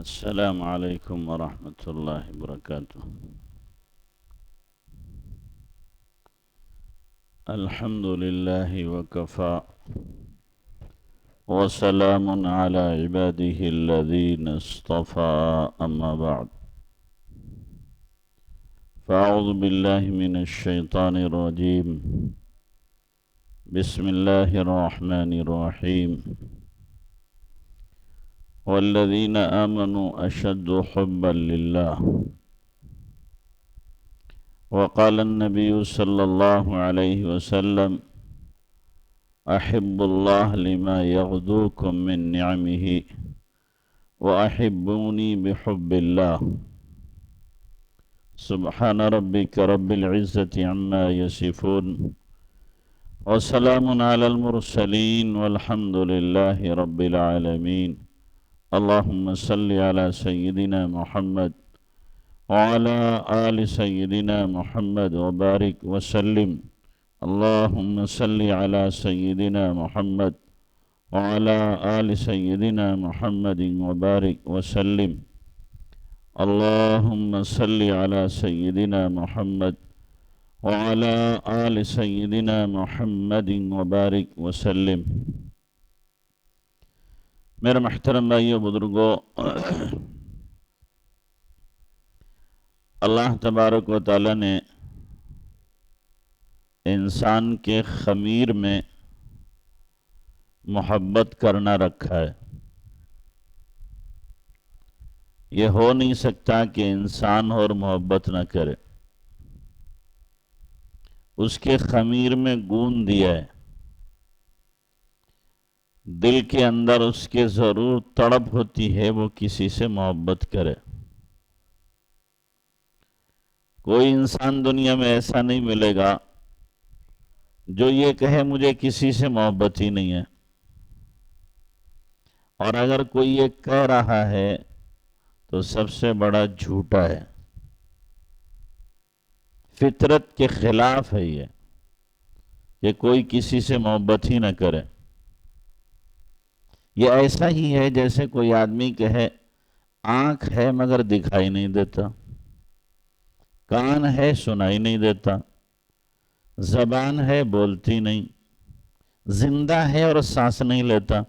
السلام عليكم ورحمة الله وبركاته. الحمد لله وكفى وسلام على عباده الذين اصطفى أما بعد فأعوذ بالله من الشيطان الرجيم بسم الله الرحمن الرحيم والذين آمنوا أشد حبا لله وقال النبي صلى الله عليه وسلم أحب الله لما يغدوكم من نعمه وأحبوني بحب الله سبحان ربك رب العزة عما يصفون وسلام على المرسلين والحمد لله رب العالمين اللهم صل على سيدنا محمد وعلى آل سيدنا محمد وبارك وسلم اللهم صل على سيدنا محمد وعلى آل سيدنا محمد وبارك وسلم اللهم صل على سيدنا محمد وعلى آل سيدنا محمد وبارك وسلم. میرے محترم بھائیو بزرگوں، اللہ تبارک و تعالیٰ نے انسان کے خمیر میں محبت کرنا رکھا ہے۔ یہ ہو نہیں سکتا کہ انسان اور محبت نہ کرے۔ اس کے خمیر میں گون دیا ہے، دل کے اندر اس کے ضرور تڑپ ہوتی ہے وہ کسی سے محبت کرے۔ کوئی انسان دنیا میں ایسا نہیں ملے گا جو یہ کہے مجھے کسی سے محبت ہی نہیں ہے، اور اگر کوئی یہ کہہ رہا ہے تو سب سے بڑا جھوٹا ہے، فطرت کے خلاف ہے یہ کہ کوئی کسی سے محبت ہی نہ کرے۔ یہ ایسا ہی ہے جیسے کوئی آدمی کہے آنکھ ہے مگر دکھائی نہیں دیتا، کان ہے سنائی نہیں دیتا، زبان ہے بولتی نہیں، زندہ ہے اور سانس نہیں لیتا،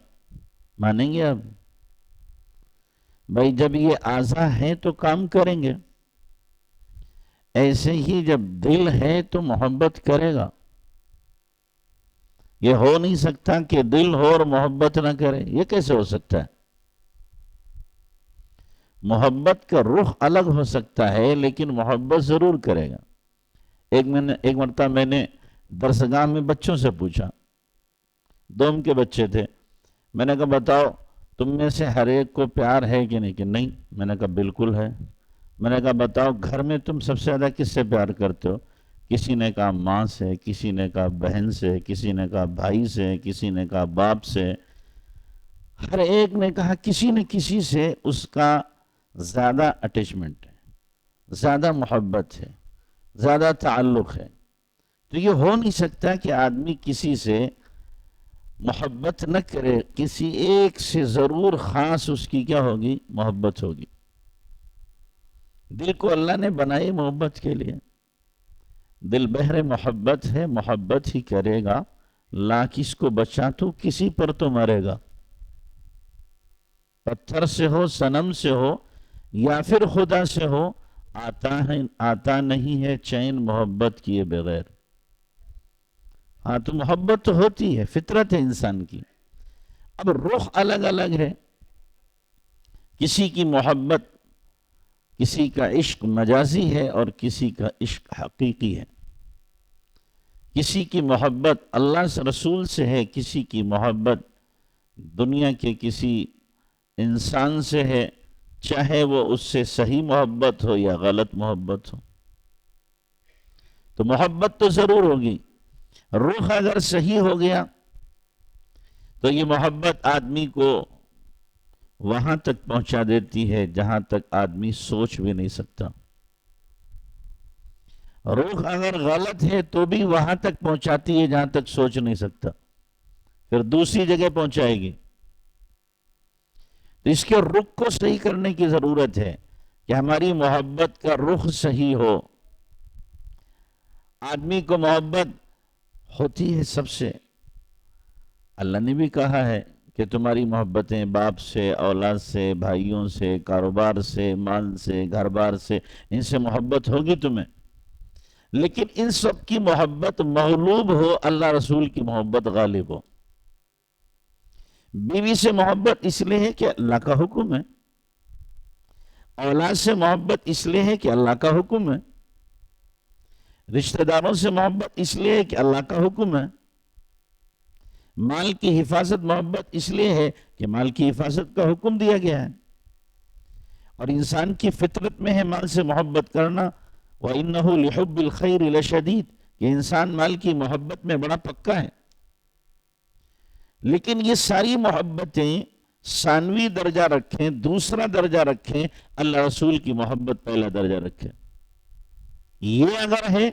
مانیں گے آپ؟ بھائی جب یہ اعضاء ہے تو کام کریں گے، ایسے ہی جب دل ہے تو محبت کرے گا۔ یہ ہو نہیں سکتا کہ دل ہو اور محبت نہ کرے، یہ کیسے ہو سکتا ہے؟ محبت کا رخ الگ ہو سکتا ہے لیکن محبت ضرور کرے گا۔ ایک مرتبہ میں نے درسگاہ میں بچوں سے پوچھا، دوم کے بچے تھے، میں نے کہا بتاؤ تم میں سے ہر ایک کو پیار ہے کہ نہیں؟ کہ نہیں۔ میں نے کہا بالکل ہے۔ میں نے کہا بتاؤ گھر میں تم سب سے زیادہ کس سے پیار کرتے ہو؟ کسی نے کہا ماں سے، کسی نے کہا بہن سے، کسی نے کہا بھائی سے، کسی نے کہا باپ سے، ہر ایک نے کہا کسی نہ کسی سے اس کا زیادہ اٹیچمنٹ ہے، زیادہ محبت ہے، زیادہ تعلق ہے۔ تو یہ ہو نہیں سکتا کہ آدمی کسی سے محبت نہ کرے، کسی ایک سے ضرور خاص اس کی کیا ہوگی؟ محبت ہوگی۔ دل کو اللہ نے بنائی محبت کے لیے، دل بحر محبت ہے، محبت ہی کرے گا، لاکھ اس کو بچا تو کسی پر تو مرے گا، پتھر سے ہو، صنم سے ہو یا پھر خدا سے ہو، آتا نہیں ہے چین محبت کیے بغیر۔ ہاں تو محبت تو ہوتی ہے، فطرت ہے انسان کی، اب رخ الگ الگ ہے۔ کسی کی محبت، کسی کا عشق مجازی ہے اور کسی کا عشق حقیقی ہے۔ کسی کی محبت اللہ سے رسول سے ہے، کسی کی محبت دنیا کے کسی انسان سے ہے، چاہے وہ اس سے صحیح محبت ہو یا غلط محبت ہو۔ تو محبت تو ضرور ہوگی، رخ اگر صحیح ہو گیا تو یہ محبت آدمی کو وہاں تک پہنچا دیتی ہے جہاں تک آدمی سوچ بھی نہیں سکتا۔ رخ اگر غلط ہے تو بھی وہاں تک پہنچاتی ہے جہاں تک سوچ نہیں سکتا، پھر دوسری جگہ پہنچائے گی۔ تو اس کے رخ کو صحیح کرنے کی ضرورت ہے کہ ہماری محبت کا رخ صحیح ہو۔ آدمی کو محبت ہوتی ہے سب سے، اللہ نے بھی کہا ہے کہ تمہاری محبتیں باپ سے، اولاد سے، بھائیوں سے، کاروبار سے، مال سے، گھر بار سے، ان سے محبت ہوگی تمہیں، لیکن ان سب کی محبت مغلوب ہو، اللہ رسول کی محبت غالب ہو۔ بیوی سے محبت اس لیے ہے کہ اللہ کا حکم ہے، اولاد سے محبت اس لیے ہے کہ اللہ کا حکم ہے، رشتہ داروں سے محبت اس لیے ہے کہ اللہ کا حکم ہے، مال کی حفاظت محبت اس لیے ہے کہ مال کی حفاظت کا حکم دیا گیا ہے، اور انسان کی فطرت میں ہے مال سے محبت کرنا۔ وَإِنَّهُ لِحُبِّ الْخَيْرِ لَشَدِيدٌ، کہ انسان مال کی محبت میں بڑا پکا ہے، لیکن یہ ساری محبتیں ثانوی درجہ رکھیں، دوسرا درجہ رکھیں، اللہ رسول کی محبت پہلا درجہ رکھیں۔ یہ اگر ہے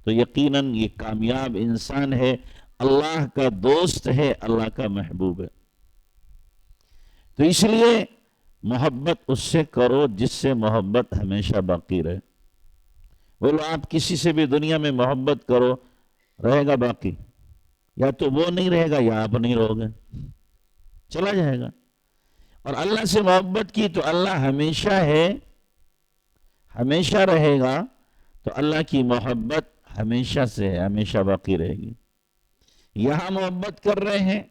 تو یقیناً یہ کامیاب انسان ہے، اللہ کا دوست ہے، اللہ کا محبوب ہے۔ تو اس لیے محبت اس سے کرو جس سے محبت ہمیشہ باقی رہے۔ بولو آپ کسی سے بھی دنیا میں محبت کرو، رہے گا باقی، یا تو وہ نہیں رہے گا یا آپ نہیں رہو گے، چلا جائے گا۔ اور اللہ سے محبت کی تو اللہ ہمیشہ ہے، ہمیشہ رہے گا، تو اللہ کی محبت ہمیشہ سے ہے، ہمیشہ باقی رہے گی۔ یہاں محبت کر رہے ہیں،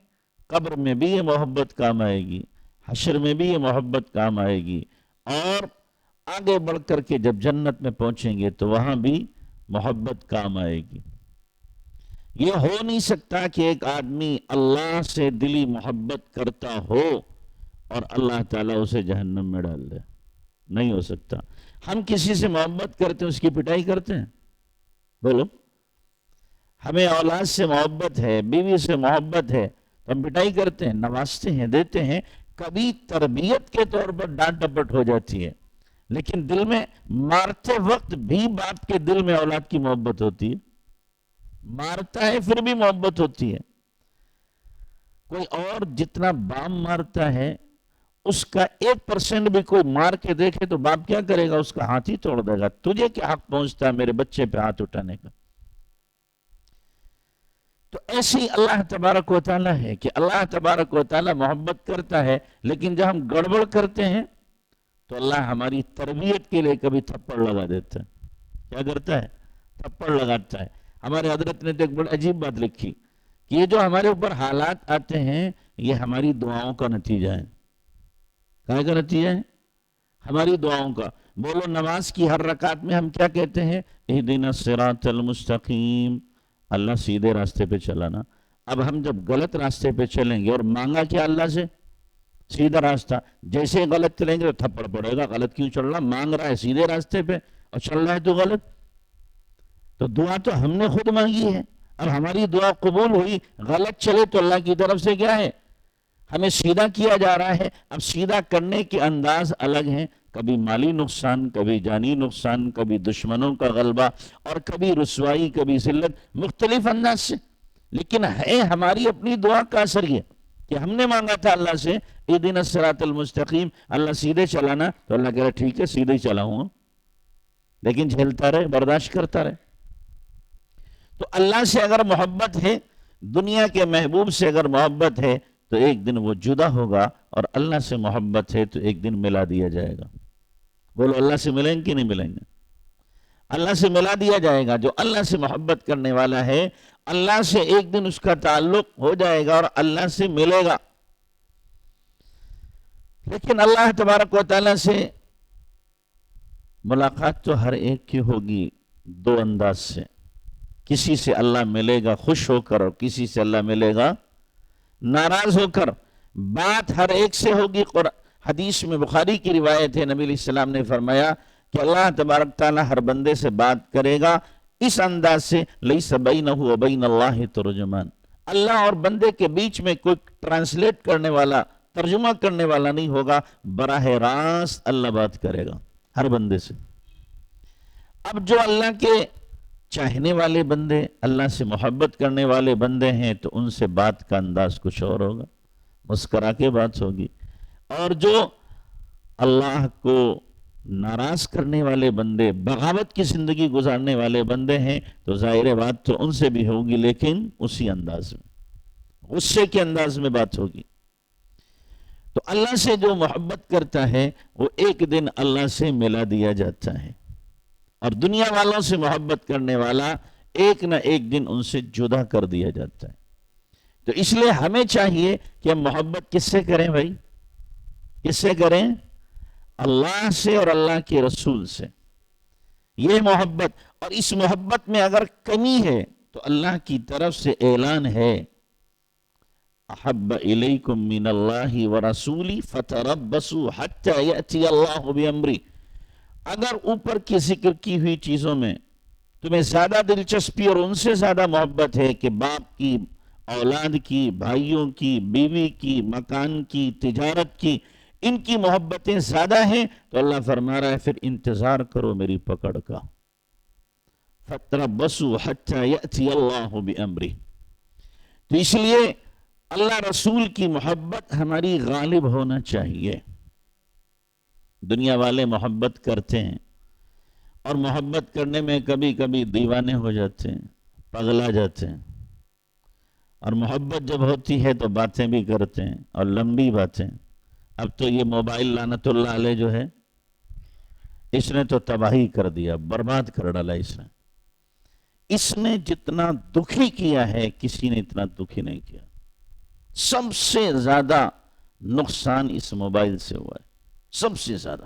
قبر میں بھی یہ محبت کام آئے گی، حشر میں بھی یہ محبت کام آئے گی، اور آگے بڑھ کر کے جب جنت میں پہنچیں گے تو وہاں بھی محبت کام آئے گی۔ یہ ہو نہیں سکتا کہ ایک آدمی اللہ سے دلی محبت کرتا ہو اور اللہ تعالیٰ اسے جہنم میں ڈال دے، نہیں ہو سکتا۔ ہم کسی سے محبت کرتے ہیں، اس کی پٹائی کرتے ہیں؟ بولو، ہمیں اولاد سے محبت ہے، بیوی سے محبت ہے، تو ہم پٹائی کرتے ہیں، نوازتے ہیں، دیتے ہیں، کبھی تربیت کے طور پر ڈانٹ ڈپٹ ہو جاتی ہے، لیکن دل میں مارتے وقت بھی باپ کے دل میں اولاد کی محبت ہوتی ہے، مارتا ہے پھر بھی محبت ہوتی ہے۔ کوئی اور جتنا باپ مارتا ہے اس کا 1% بھی کوئی مار کے دیکھے تو باپ کیا کرے گا؟ اس کا ہاتھ ہی توڑ دے گا۔ تجھے کیا حق پہنچتا ہے میرے بچے پہ ہاتھ اٹھانے کا؟ تو ایسی اللہ تبارک و تعالیٰ ہے کہ اللہ تبارک و تعالیٰ محبت کرتا ہے، لیکن جب ہم گڑبڑ کرتے ہیں تو اللہ ہماری تربیت کے لیے کبھی تھپڑ لگا دیتا ہے۔ کیا کرتا ہے؟ تھپڑ لگاتا ہے۔ ہمارے حضرت نے تو ایک بڑی عجیب بات لکھی کہ یہ جو ہمارے اوپر حالات آتے ہیں یہ ہماری دعاؤں کا نتیجہ ہے۔ کیا کا نتیجہ ہے؟ ہماری دعاؤں کا۔ بولو، نماز کی ہر رکعت میں ہم کیا کہتے ہیں؟ اہدنا الصراط المستقیم، اللہ سیدھے راستے پہ چلانا۔ اب ہم جب غلط راستے پہ چلیں گے اور مانگا کیا اللہ سے؟ سیدھا راستہ، جیسے غلط چلیں گے تو تھپڑ پڑے گا، غلط کیوں چل رہا؟ مانگ رہا ہے سیدھے راستے پہ اور چل رہا ہے تو غلط۔ تو دعا تو ہم نے خود مانگی ہے، اب ہماری دعا قبول ہوئی، غلط چلے تو اللہ کی طرف سے کیا ہے؟ ہمیں سیدھا کیا جا رہا ہے۔ اب سیدھا کرنے کے انداز الگ ہیں، کبھی مالی نقصان، کبھی جانی نقصان، کبھی دشمنوں کا غلبہ، اور کبھی رسوائی، کبھی ذلت، مختلف انداز سے، لیکن ہے ہماری اپنی دعا کا اثر یہ کہ ہم نے مانگا تھا اللہ سے اہدنا الصراط المستقیم، اللہ سیدھے چلانا، تو اللہ کہہ رہا ٹھیک ہے سیدھے ہی چلاؤں، لیکن جھیلتا رہے، برداشت کرتا رہے۔ تو اللہ سے اگر محبت ہے، دنیا کے محبوب سے اگر محبت ہے، تو ایک دن وہ جدا ہوگا، اور اللہ سے محبت ہے تو ایک دن ملا دیا جائے گا۔ بولو، اللہ سے ملیں گے کہ نہیں ملیں گے؟ اللہ سے ملا دیا جائے گا۔ جو اللہ سے محبت کرنے والا ہے، اللہ سے ایک دن اس کا تعلق ہو جائے گا اور اللہ سے ملے گا۔ لیکن اللہ تبارک و تعالیٰ سے ملاقات تو ہر ایک کی ہوگی دو انداز سے۔ کسی سے اللہ ملے گا خوش ہو کر، اور کسی سے اللہ ملے گا ناراض ہو کر۔ بات ہر ایک سے ہوگی۔ حدیث میں بخاری کی روایت ہے، نبی علیہ السلام نے فرمایا کہ اللہ تبارک تعالیٰ ہر بندے سے بات کرے گا اس انداز سے، لیس بینہ و بین اللہ ترجمان، اللہ اور بندے کے بیچ میں کوئی ٹرانسلیٹ کرنے والا، ترجمہ کرنے والا نہیں ہوگا، براہ راست اللہ بات کرے گا ہر بندے سے۔ اب جو اللہ کے چاہنے والے بندے، اللہ سے محبت کرنے والے بندے ہیں، تو ان سے بات کا انداز کچھ اور ہوگا، مسکرا کے بات ہوگی۔ اور جو اللہ کو ناراض کرنے والے بندے، بغاوت کی زندگی گزارنے والے بندے ہیں، تو ظاہر بات تو ان سے بھی ہوگی، لیکن اسی انداز میں، غصے کے انداز میں بات ہوگی۔ تو اللہ سے جو محبت کرتا ہے وہ ایک دن اللہ سے ملا دیا جاتا ہے، اور دنیا والوں سے محبت کرنے والا ایک نہ ایک دن ان سے جدا کر دیا جاتا ہے۔ تو اس لیے ہمیں چاہیے کہ ہم محبت کس سے کریں بھائی؟ کس سے کریں؟ اللہ سے اور اللہ کے رسول سے، یہ محبت۔ اور اس محبت میں اگر کمی ہے تو اللہ کی طرف سے اعلان ہے، احب الیکم من اللہ ورسولی فتربصوا حتی یأتی اللہ بامری۔ اگر اوپر کی ذکر کی ہوئی چیزوں میں تمہیں زیادہ دلچسپی اور ان سے زیادہ محبت ہے کہ باپ کی، اولاد کی، بھائیوں کی، بیوی کی، مکان کی، تجارت کی، ان کی محبتیں زیادہ ہیں، تو اللہ فرما رہا ہے پھر انتظار کرو میری پکڑ کا، فَتَرَبَّصُوا حَتَّى يَأْتِيَ اللَّهُ بِأَمْرِهِ۔ تو اس لیے اللہ رسول کی محبت ہماری غالب ہونا چاہیے۔ دنیا والے محبت کرتے ہیں، اور محبت کرنے میں کبھی کبھی دیوانے ہو جاتے ہیں، پگلا جاتے ہیں، اور محبت جب ہوتی ہے تو باتیں بھی کرتے ہیں، اور لمبی باتیں۔ اب تو یہ موبائل لعنت اللہ علیہ جو ہے، اس نے تو تباہی کر دیا، برباد کر ڈالا۔ اس نے جتنا دکھی کیا ہے کسی نے اتنا دکھی نہیں کیا۔ سب سے زیادہ نقصان اس موبائل سے ہوا ہے، سب سے زیادہ۔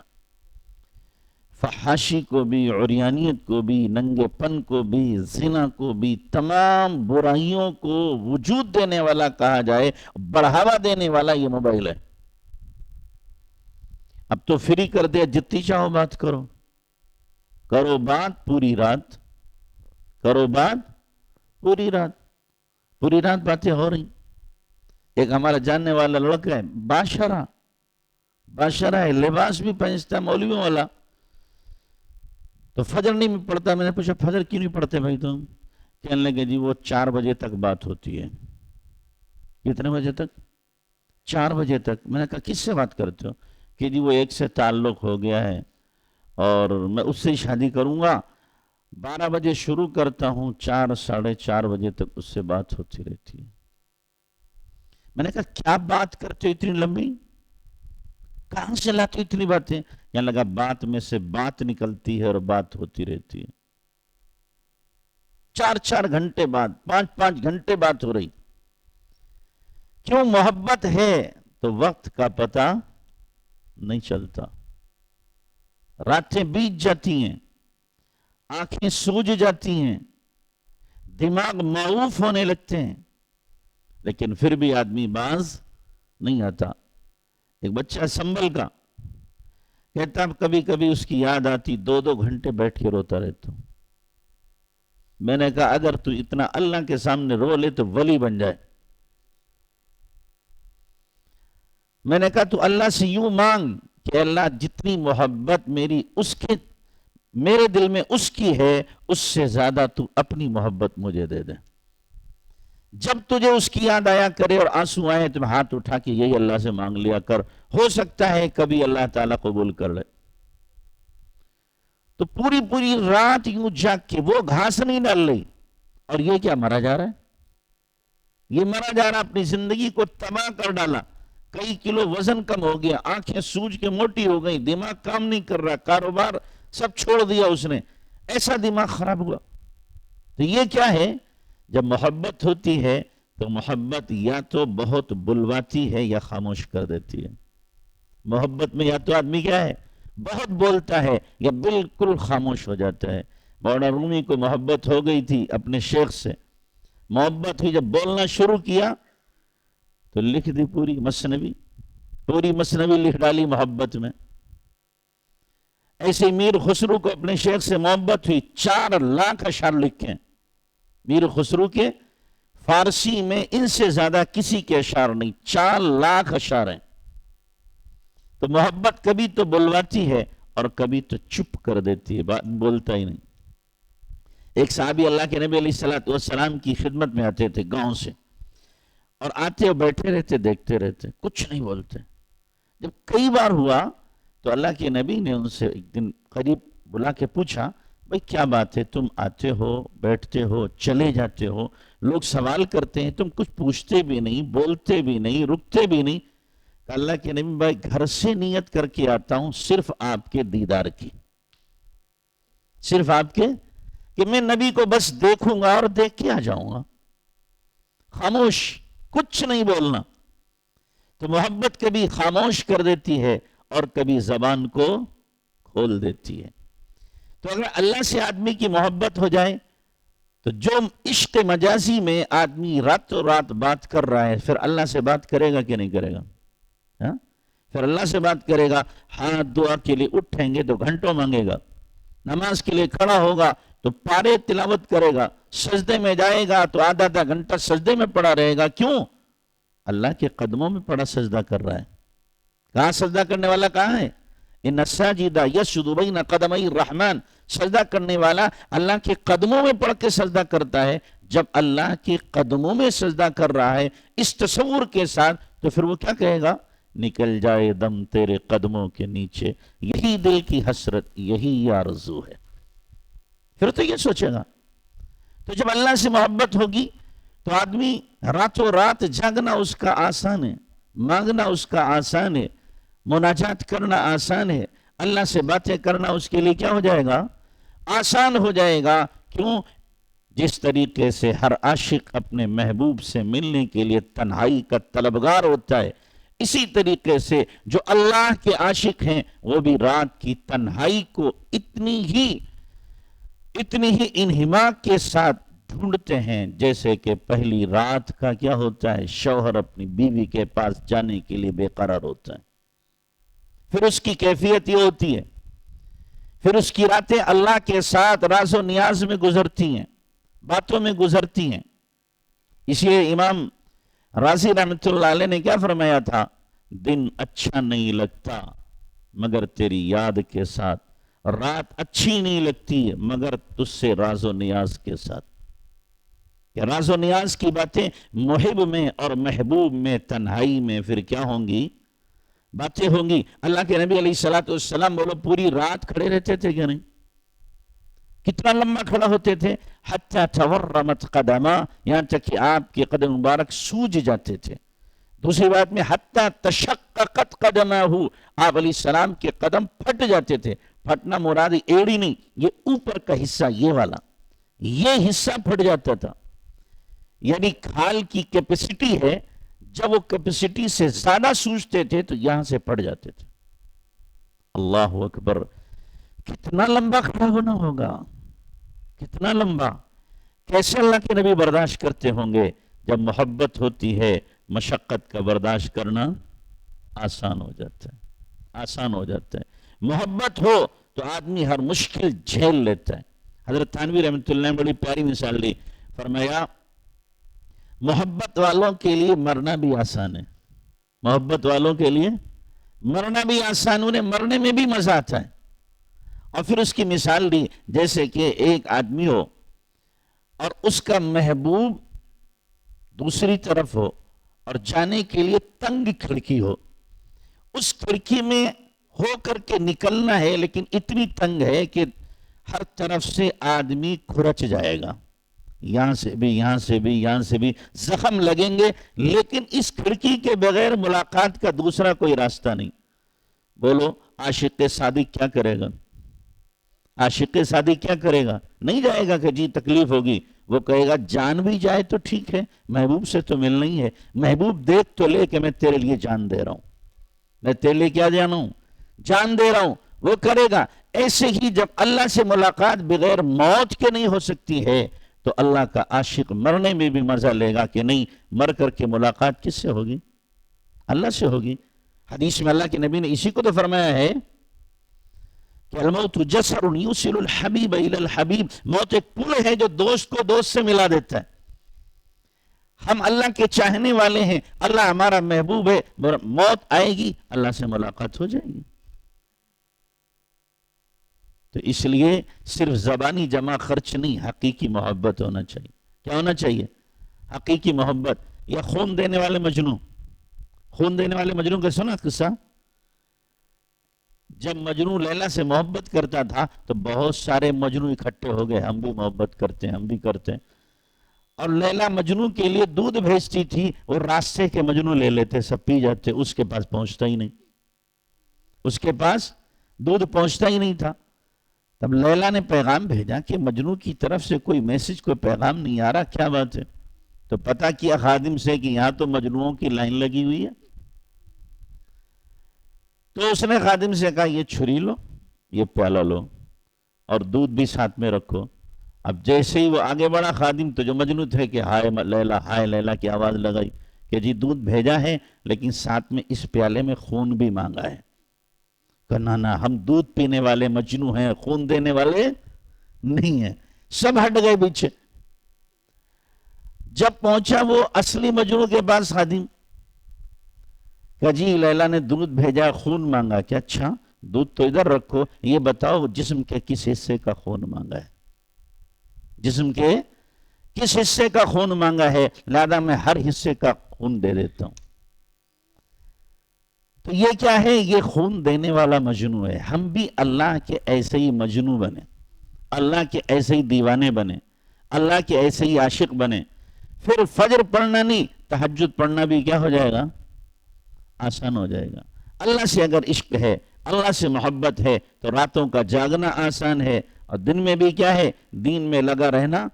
فحاشی کو بھی، عریانیت کو بھی، ننگے پن کو بھی، زنا کو بھی، تمام برائیوں کو وجود دینے والا کہا جائے، بڑھاوا دینے والا یہ موبائل ہے۔ اب تو فری کر دیا، جتنی چاہو بات کرو، کرو بات پوری رات، کرو بات پوری رات، پوری رات باتیں ہو رہی۔ ایک ہمارا جاننے والا لڑکا ہے، باشرہ ہے، لباس بھی پہنتا ہے مولویوں والا، تو فجر نہیں پڑھتا۔ میں نے پوچھا فجر کیوں نہیں پڑھتے بھائی تم؟ کہنے لگے جی وہ 4 بجے تک بات ہوتی ہے۔ کتنے بجے تک؟ 4 بجے تک۔ میں نے کہا کس سے بات کرتے ہو؟ کہ جی وہ ایک سے تعلق ہو گیا ہے اور میں اس سے شادی کروں گا، 12 بجے شروع کرتا ہوں، 4 ساڑھے 4 بجے تک اس سے بات ہوتی رہتی ہے۔ میں نے کہا کیا بات کرتے ہو اتنی لمبی؟ کہاں سے لاتے ہو اتنی باتیں؟ یہاں لگا بات میں سے بات نکلتی ہے اور بات ہوتی رہتی ہے۔ 4 گھنٹے بعد، 5 گھنٹے بات ہو رہی۔ کیوں؟ محبت ہے تو وقت کا پتہ نہیں چلتا، راتیں بیت جاتی ہیں، آنکھیں سوج جاتی ہیں، دماغ معروف ہونے لگتے ہیں، لیکن پھر بھی آدمی باز نہیں آتا۔ ایک بچہ سنبل کا کہتا کبھی کبھی اس کی یاد آتی، 2 گھنٹے بیٹھ کے روتا رہتا ہوں۔ میں نے کہا اگر تو اتنا اللہ کے سامنے رو لے تو ولی بن جائے۔ میں نے کہا تو اللہ سے یوں مانگ کہ اللہ جتنی محبت میرے دل میں اس کی ہے، اس سے زیادہ تو اپنی محبت مجھے دے دے۔ جب تجھے اس کی یاد آیا کرے اور آنسو آئے تم ہاتھ اٹھا کے یہی اللہ سے مانگ لیا کر، ہو سکتا ہے کبھی اللہ تعالیٰ قبول کر لے۔ تو پوری رات یوں جاگ کے وہ گھاس نہیں ڈال رہی، اور یہ کیا مرا جا رہا ہے؟ یہ مرا جا رہا، اپنی زندگی کو تباہ کر ڈالا، کئی کلو وزن کم ہو گیا، آنکھیں سوج کے موٹی ہو گئی، دماغ کام نہیں کر رہا، کاروبار سب چھوڑ دیا اس نے، ایسا دماغ خراب ہوا۔ تو یہ کیا ہے؟ جب محبت ہوتی ہے تو محبت یا تو بہت بلواتی ہے یا خاموش کر دیتی ہے۔ محبت میں یا تو آدمی کیا ہے؟ بہت بولتا ہے یا بالکل خاموش ہو جاتا ہے۔ مولانا رومی کو محبت ہو گئی تھی اپنے شیخ سے، محبت ہوئی، جب بولنا شروع کیا تو لکھ دی پوری مثنوی لکھ ڈالی محبت میں۔ ایسے میر خسرو کو اپنے شیخ سے محبت ہوئی، 4 لاکھ اشعار لکھے۔ میر خسرو کے فارسی میں ان سے زیادہ کسی کے اشعار نہیں، 4 لاکھ اشعار ہیں۔ تو محبت کبھی تو بلواتی ہے اور کبھی تو چپ کر دیتی ہے، بات بولتا ہی نہیں۔ ایک صحابی اللہ کے نبی علیہ السلام کی خدمت میں آتے تھے گاؤں سے، اور آتے اور بیٹھے رہتے، دیکھتے رہتے، کچھ نہیں بولتے۔ جب کئی بار ہوا تو اللہ کے نبی نے ان سے ایک دن قریب بلا کے پوچھا، بھئی کیا بات ہے، تم آتے ہو، بیٹھتے ہو، چلے جاتے ہو، لوگ سوال کرتے ہیں، تم کچھ پوچھتے بھی نہیں، بولتے بھی نہیں، رکتے بھی نہیں. کہ اللہ کے نبی، بھائی گھر سے نیت کر کے آتا ہوں صرف آپ کے دیدار کی، صرف آپ کے، کہ میں نبی کو بس دیکھوں گا اور دیکھ کے آ جاؤں گا. خاموش، کچھ نہیں بولنا. تو محبت کبھی خاموش کر دیتی ہے اور کبھی زبان کو کھول دیتی ہے. تو اگر اللہ سے آدمی کی محبت ہو جائے تو جو عشق مجازی میں آدمی راتوں رات بات کر رہا ہے، پھر اللہ سے بات کرے گا کہ نہیں کرے گا؟ ہاں؟ پھر اللہ سے بات کرے گا، ہاتھ دعا کے لیے اٹھیں گے تو گھنٹوں مانگے گا، نماز کے لیے کھڑا ہوگا تو پارے تلاوت کرے گا، سجدے میں جائے گا تو آدھا آدھا گھنٹہ سجدے میں پڑا رہے گا. کیوں؟ اللہ کے قدموں میں پڑا سجدہ کر رہا ہے. کہاں سجدہ کرنے والا کہاں ہے؟ ان الساجد یسجد بین قدمی الرحمن. سجدہ کرنے والا اللہ کے قدموں میں پڑھ کے سجدہ کرتا ہے. جب اللہ کے قدموں میں سجدہ کر رہا ہے اس تصور کے ساتھ، تو پھر وہ کیا کہے گا؟ نکل جائے دم تیرے قدموں کے نیچے، یہی دل کی حسرت، یہی آرزو ہے. پھر تو یہ سوچے گا. تو جب اللہ سے محبت ہوگی تو آدمی راتوں رات جاگنا اس کا آسان ہے، مانگنا اس کا آسان ہے، مناجات کرنا آسان ہے، اللہ سے باتیں کرنا اس کے لیے کیا ہو جائے گا؟ آسان ہو جائے گا. کیوں؟ جس طریقے سے ہر عاشق اپنے محبوب سے ملنے کے لیے تنہائی کا طلبگار ہوتا ہے، اسی طریقے سے جو اللہ کے عاشق ہیں وہ بھی رات کی تنہائی کو اتنی ہی انہماک کے ساتھ ڈھونڈتے ہیں جیسے کہ پہلی رات کا کیا ہوتا ہے، شوہر اپنی بیوی کے پاس جانے کے لیے بے قرار ہوتا ہے. پھر اس کی کیفیت یہ ہوتی ہے، پھر اس کی راتیں اللہ کے ساتھ راز و نیاز میں گزرتی ہیں، باتوں میں گزرتی ہیں. اس لیے امام رازی رحمۃ اللہ علیہ نے کیا فرمایا تھا؟ دن اچھا نہیں لگتا مگر تیری یاد کے ساتھ، رات اچھی نہیں لگتی مگر تجھ سے راز و نیاز کے ساتھ. کہ راز و نیاز کی باتیں محب میں اور محبوب میں تنہائی میں پھر کیا ہوں گی؟ باتیں ہوں گی. اللہ کے نبی علیہ السلام بولو پوری رات کھڑے رہتے تھے کہ نہیں؟ کتنا لمبا کھڑا ہوتے تھے؟ حتی تورمت قدما، یہاں تک کہ آپ کے قدم مبارک سوج جاتے تھے. دوسری بات میں حتی تشققت قدمہ، آپ علیہ السلام کے قدم پھٹ جاتے تھے. پھٹنا مراد ایڑی نہیں، یہ اوپر کا حصہ، یہ والا، یہ حصہ پھٹ جاتا تھا. یعنی کھال کی کیپیسٹی ہے، جب وہ کیپیسٹی سے زیادہ سوجتے تھے تو یہاں سے پڑ جاتے تھے. اللہ اکبر، کتنا لمبا کھڑا ہونا ہوگا، کتنا لمبا. کیسے اللہ کے نبی برداشت کرتے ہوں گے؟ جب محبت ہوتی ہے مشقت کا برداشت کرنا آسان ہو جاتا ہے، آسان ہو جاتا ہے. محبت ہو تو آدمی ہر مشکل جھیل لیتا ہے. حضرت تھانوی رحمۃ اللہ نے بڑی پیاری مثال دی، فرمایا محبت والوں کے لیے مرنا بھی آسان ہے. محبت والوں کے لیے مرنا بھی آسان، انہیں مرنے میں بھی مزہ آتا ہے. اور پھر اس کی مثال دی، جیسے کہ ایک آدمی ہو اور اس کا محبوب دوسری طرف ہو اور جانے کے لیے تنگ کھڑکی ہو. اس کھڑکی میں ہو کر کے نکلنا ہے لیکن اتنی تنگ ہے کہ ہر طرف سے آدمی کھرچ جائے گا، یہاں سے بھی، یہاں سے بھی، یہاں سے بھی زخم لگیں گے، لیکن اس کھڑکی کے بغیر ملاقات کا دوسرا کوئی راستہ نہیں. بولو عاشق صادق کیا کرے گا؟ عاشق صادق کیا کرے گا؟ نہیں جائے گا کہ جی تکلیف ہوگی، وہ کہے گا جان بھی جائے تو ٹھیک ہے، محبوب سے تو ملنا ہی ہے، محبوب دیکھ تو لے کہ میں تیرے لیے جان دے رہا ہوں، میں تیرے لیے کیا جانا ہوں؟ جان دے رہا ہوں. وہ کرے گا. ایسے ہی جب اللہ سے ملاقات بغیر موت کے نہیں ہو سکتی ہے تو اللہ کا عاشق مرنے میں بھی مزہ لے گا کہ نہیں، مر کر کے ملاقات کس سے ہوگی؟ اللہ سے ہوگی. حدیث میں اللہ کے نبی نے اسی کو تو فرمایا ہے کہ الموت جسر یوصل الحبیب الی الحبیب، موت ایک پل ہے جو دوست کو دوست سے ملا دیتا ہے. ہم اللہ کے چاہنے والے ہیں، اللہ ہمارا محبوب ہے، موت آئے گی اللہ سے ملاقات ہو جائے گی. تو اس لیے صرف زبانی جمع خرچ نہیں، حقیقی محبت ہونا چاہیے. کیا ہونا چاہیے؟ حقیقی محبت. یا خون دینے والے مجنوں، خون دینے والے مجنوں کا سنا قصہ؟ جب مجنو لیلا سے محبت کرتا تھا تو بہت سارے مجنو اکٹھے ہو گئے، ہم بھی محبت کرتے ہیں، ہم بھی کرتے ہیں۔ اور لیلا مجنو کے لیے دودھ بھیجتی تھی، اور راستے کے مجنو لے لیتے، سب پی جاتے، اس کے پاس پہنچتا ہی نہیں، اس کے پاس دودھ پہنچتا ہی نہیں تھا۔ تب لیلا نے پیغام بھیجا کہ مجنو کی طرف سے کوئی میسج، کوئی پیغام نہیں آ رہا، کیا بات ہے؟ تو پتہ کیا خادم سے کہ یہاں تو مجنوؤں کی لائن لگی ہوئی ہے۔ تو اس نے خادم سے کہا یہ چھری لو، یہ پیالہ لو، اور دودھ بھی ساتھ میں رکھو۔ اب جیسے ہی وہ آگے بڑھا خادم، تو جو مجنو تھے کہ ہائے لیلا، ہائے لیلا کی آواز لگائی کہ جی دودھ بھیجا ہے، لیکن ساتھ میں اس پیالے میں خون بھی مانگا ہے۔ کہا نا ہم دودھ پینے والے مجنو ہیں، خون دینے والے نہیں ہیں۔ سب ہٹ گئے پیچھے۔ جب پہنچا وہ اصلی مجنو کے پاس خادم، کہ جی لیلا نے دودھ بھیجا، خون مانگا۔ کہ اچھا دودھ تو ادھر رکھو، یہ بتاؤ جسم کے کس حصے کا خون مانگا ہے؟ جسم کے کس حصے کا خون مانگا ہے؟ لہذا میں ہر حصے کا خون دے دیتا ہوں۔ تو یہ کیا ہے؟ یہ خون دینے والا مجنو ہے۔ ہم بھی اللہ کے ایسے ہی مجنو بنے، اللہ کے ایسے ہی دیوانے بنے، اللہ کے ایسے ہی عاشق بنے۔ پھر فجر پڑھنا نہیں، تہجد پڑھنا بھی کیا ہو جائے گا؟ آسان ہو جائے گا۔ اللہ سے اگر عشق ہے، اللہ سے محبت ہے، تو راتوں کا جاگنا آسان ہے، اور دن میں بھی کیا ہے؟ دین میں لگا رہنا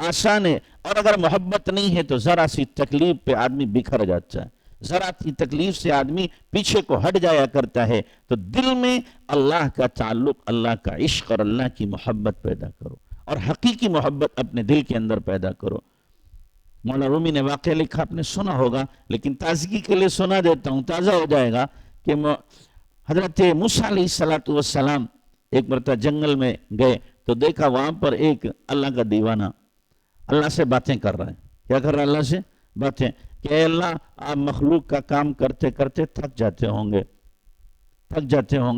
آسان ہے۔ اور اگر محبت نہیں ہے تو ذرا سی تکلیف پہ آدمی بکھر جاتا ہے، ذرا سی تکلیف سے آدمی پیچھے کو ہٹ جایا کرتا ہے۔ تو دل میں اللہ کا تعلق، اللہ کا عشق اور اللہ کی محبت پیدا کرو، اور حقیقی محبت اپنے دل کے اندر پیدا کرو۔ مولا رومی نے واقعہ لکھا، آپ نے سنا ہوگا، لیکن تازگی کے لیے سنا دیتا ہوں، تازہ ہو جائے گا، کہ حضرت موسیٰ علیہ السلام ایک مرتبہ جنگل میں گئے تو دیکھا وہاں پر ایک اللہ کا دیوانہ اللہ سے باتیں کر رہا ہے۔ کیا کر رہا ہے؟ اللہ سے باتیں کہ اے اللہ، آپ مخلوق کا کام کرتے کرتے تھک جاتے ہوں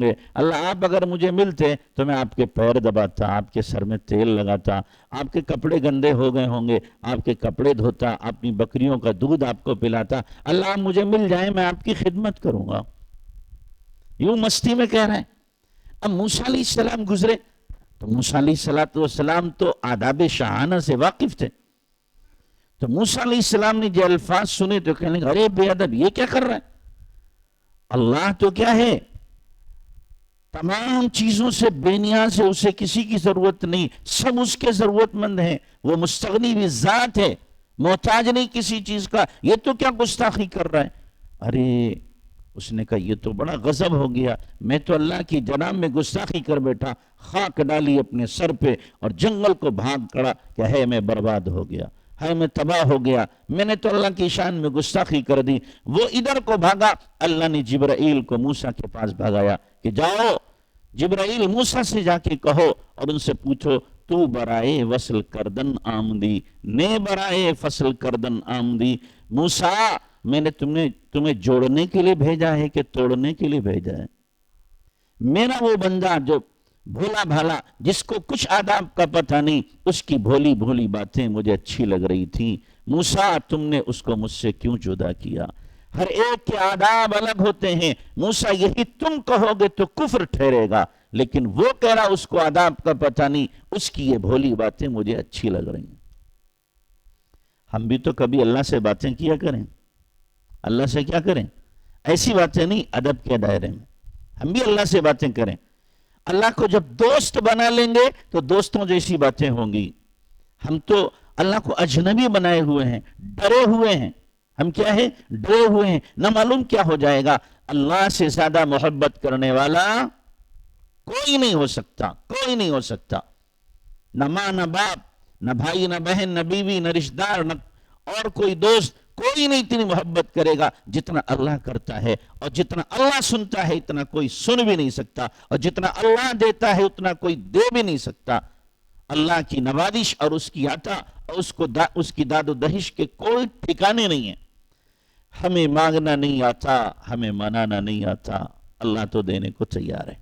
گے، اللہ آپ اگر مجھے ملتے تو میں آپ کے پیر دباتا، آپ کے سر میں تیل لگاتا، آپ کے کپڑے گندے ہو گئے ہوں گے، آپ کے کپڑے دھوتا، اپنی بکریوں کا دودھ آپ کو پلاتا۔ اللہ آپ مجھے مل جائیں، میں آپ کی خدمت کروں گا۔ یوں مستی میں کہہ رہے ہیں۔ اب موسیٰ علیہ السلام گزرے تو موسیٰ علیہ السلام تو آداب شاہانہ سے واقف تھے۔ تو موسیٰ علیہ السلام نے جو الفاظ سنے تو کہنے لگے ارے بے ادب، یہ کیا کر رہا ہے؟ اللہ تو کیا ہے؟ تمام چیزوں سے بے نیاز ہے، اسے کسی کی ضرورت نہیں، سب اس کے ضرورت مند ہیں، وہ مستغنی بھی ذات ہے، محتاج نہیں کسی چیز کا، یہ تو کیا گستاخی کر رہا ہے؟ ارے اس نے کہا یہ تو بڑا غضب ہو گیا، میں تو اللہ کی جناب میں گستاخی کر بیٹھا، خاک ڈالی اپنے سر پہ اور جنگل کو بھاگ کڑا کہ ہے میں برباد ہو گیا، ہے میں تباہ ہو گیا، میں نے تو اللہ کی شان میں گستاخی کر دی۔ وہ ادھر کو بھاگا، اللہ نے جبرائیل کو موسیٰ کے پاس بھگایا کہ جاؤ جبرائیل، موسیٰ سے جا کے کہو اور ان سے پوچھو تو برائے وصل کردن آمدی، نے برائے فصل کردن آمدی۔ موسیٰ میں نے تمہیں جوڑنے کے لیے بھیجا ہے کہ توڑنے کے لیے بھیجا ہے؟ میرا وہ بندہ جو بھولا بھالا، جس کو کچھ آداب کا پتہ نہیں، اس کی بھولی بھولی باتیں مجھے اچھی لگ رہی تھیں۔ موسیٰ تم نے اس کو مجھ سے کیوں جدا کیا؟ ہر ایک کے آداب الگ ہوتے ہیں۔ موسیٰ یہی تم کہو گے تو کفر ٹھہرے گا، لیکن وہ کہہ رہا اس کو آداب کا پتہ نہیں، اس کی یہ بھولی باتیں مجھے اچھی لگ رہی ہیں۔ ہم بھی تو کبھی اللہ سے باتیں کیا کریں، اللہ سے کیا کریں؟ ایسی باتیں نہیں، ادب کے دائرے میں ہم بھی اللہ سے باتیں کریں۔ اللہ کو جب دوست بنا لیں گے تو دوستوں جیسی باتیں ہوں گی۔ ہم تو اللہ کو اجنبی بنائے ہوئے ہیں، ڈرے ہوئے ہیں۔ ہم کیا ہے؟ ڈرے ہوئے ہیں، نہ معلوم کیا ہو جائے گا۔ اللہ سے زیادہ محبت کرنے والا کوئی نہیں ہو سکتا، کوئی نہیں ہو سکتا۔ نہ ماں، نہ باپ، نہ بھائی، نہ بہن، نہ بیوی، نہ رشتہ دار، نہ اور کوئی دوست، کوئی نہیں اتنی محبت کرے گا جتنا اللہ کرتا ہے۔ اور جتنا اللہ سنتا ہے اتنا کوئی سن بھی نہیں سکتا، اور جتنا اللہ دیتا ہے اتنا کوئی دے بھی نہیں سکتا۔ اللہ کی نوازش اور اس کی عطا اور اس کی داد و دہش کے کوئی ٹھکانے نہیں ہیں۔ ہمیں مانگنا نہیں آتا، ہمیں منانا نہیں آتا، اللہ تو دینے کو تیار ہے۔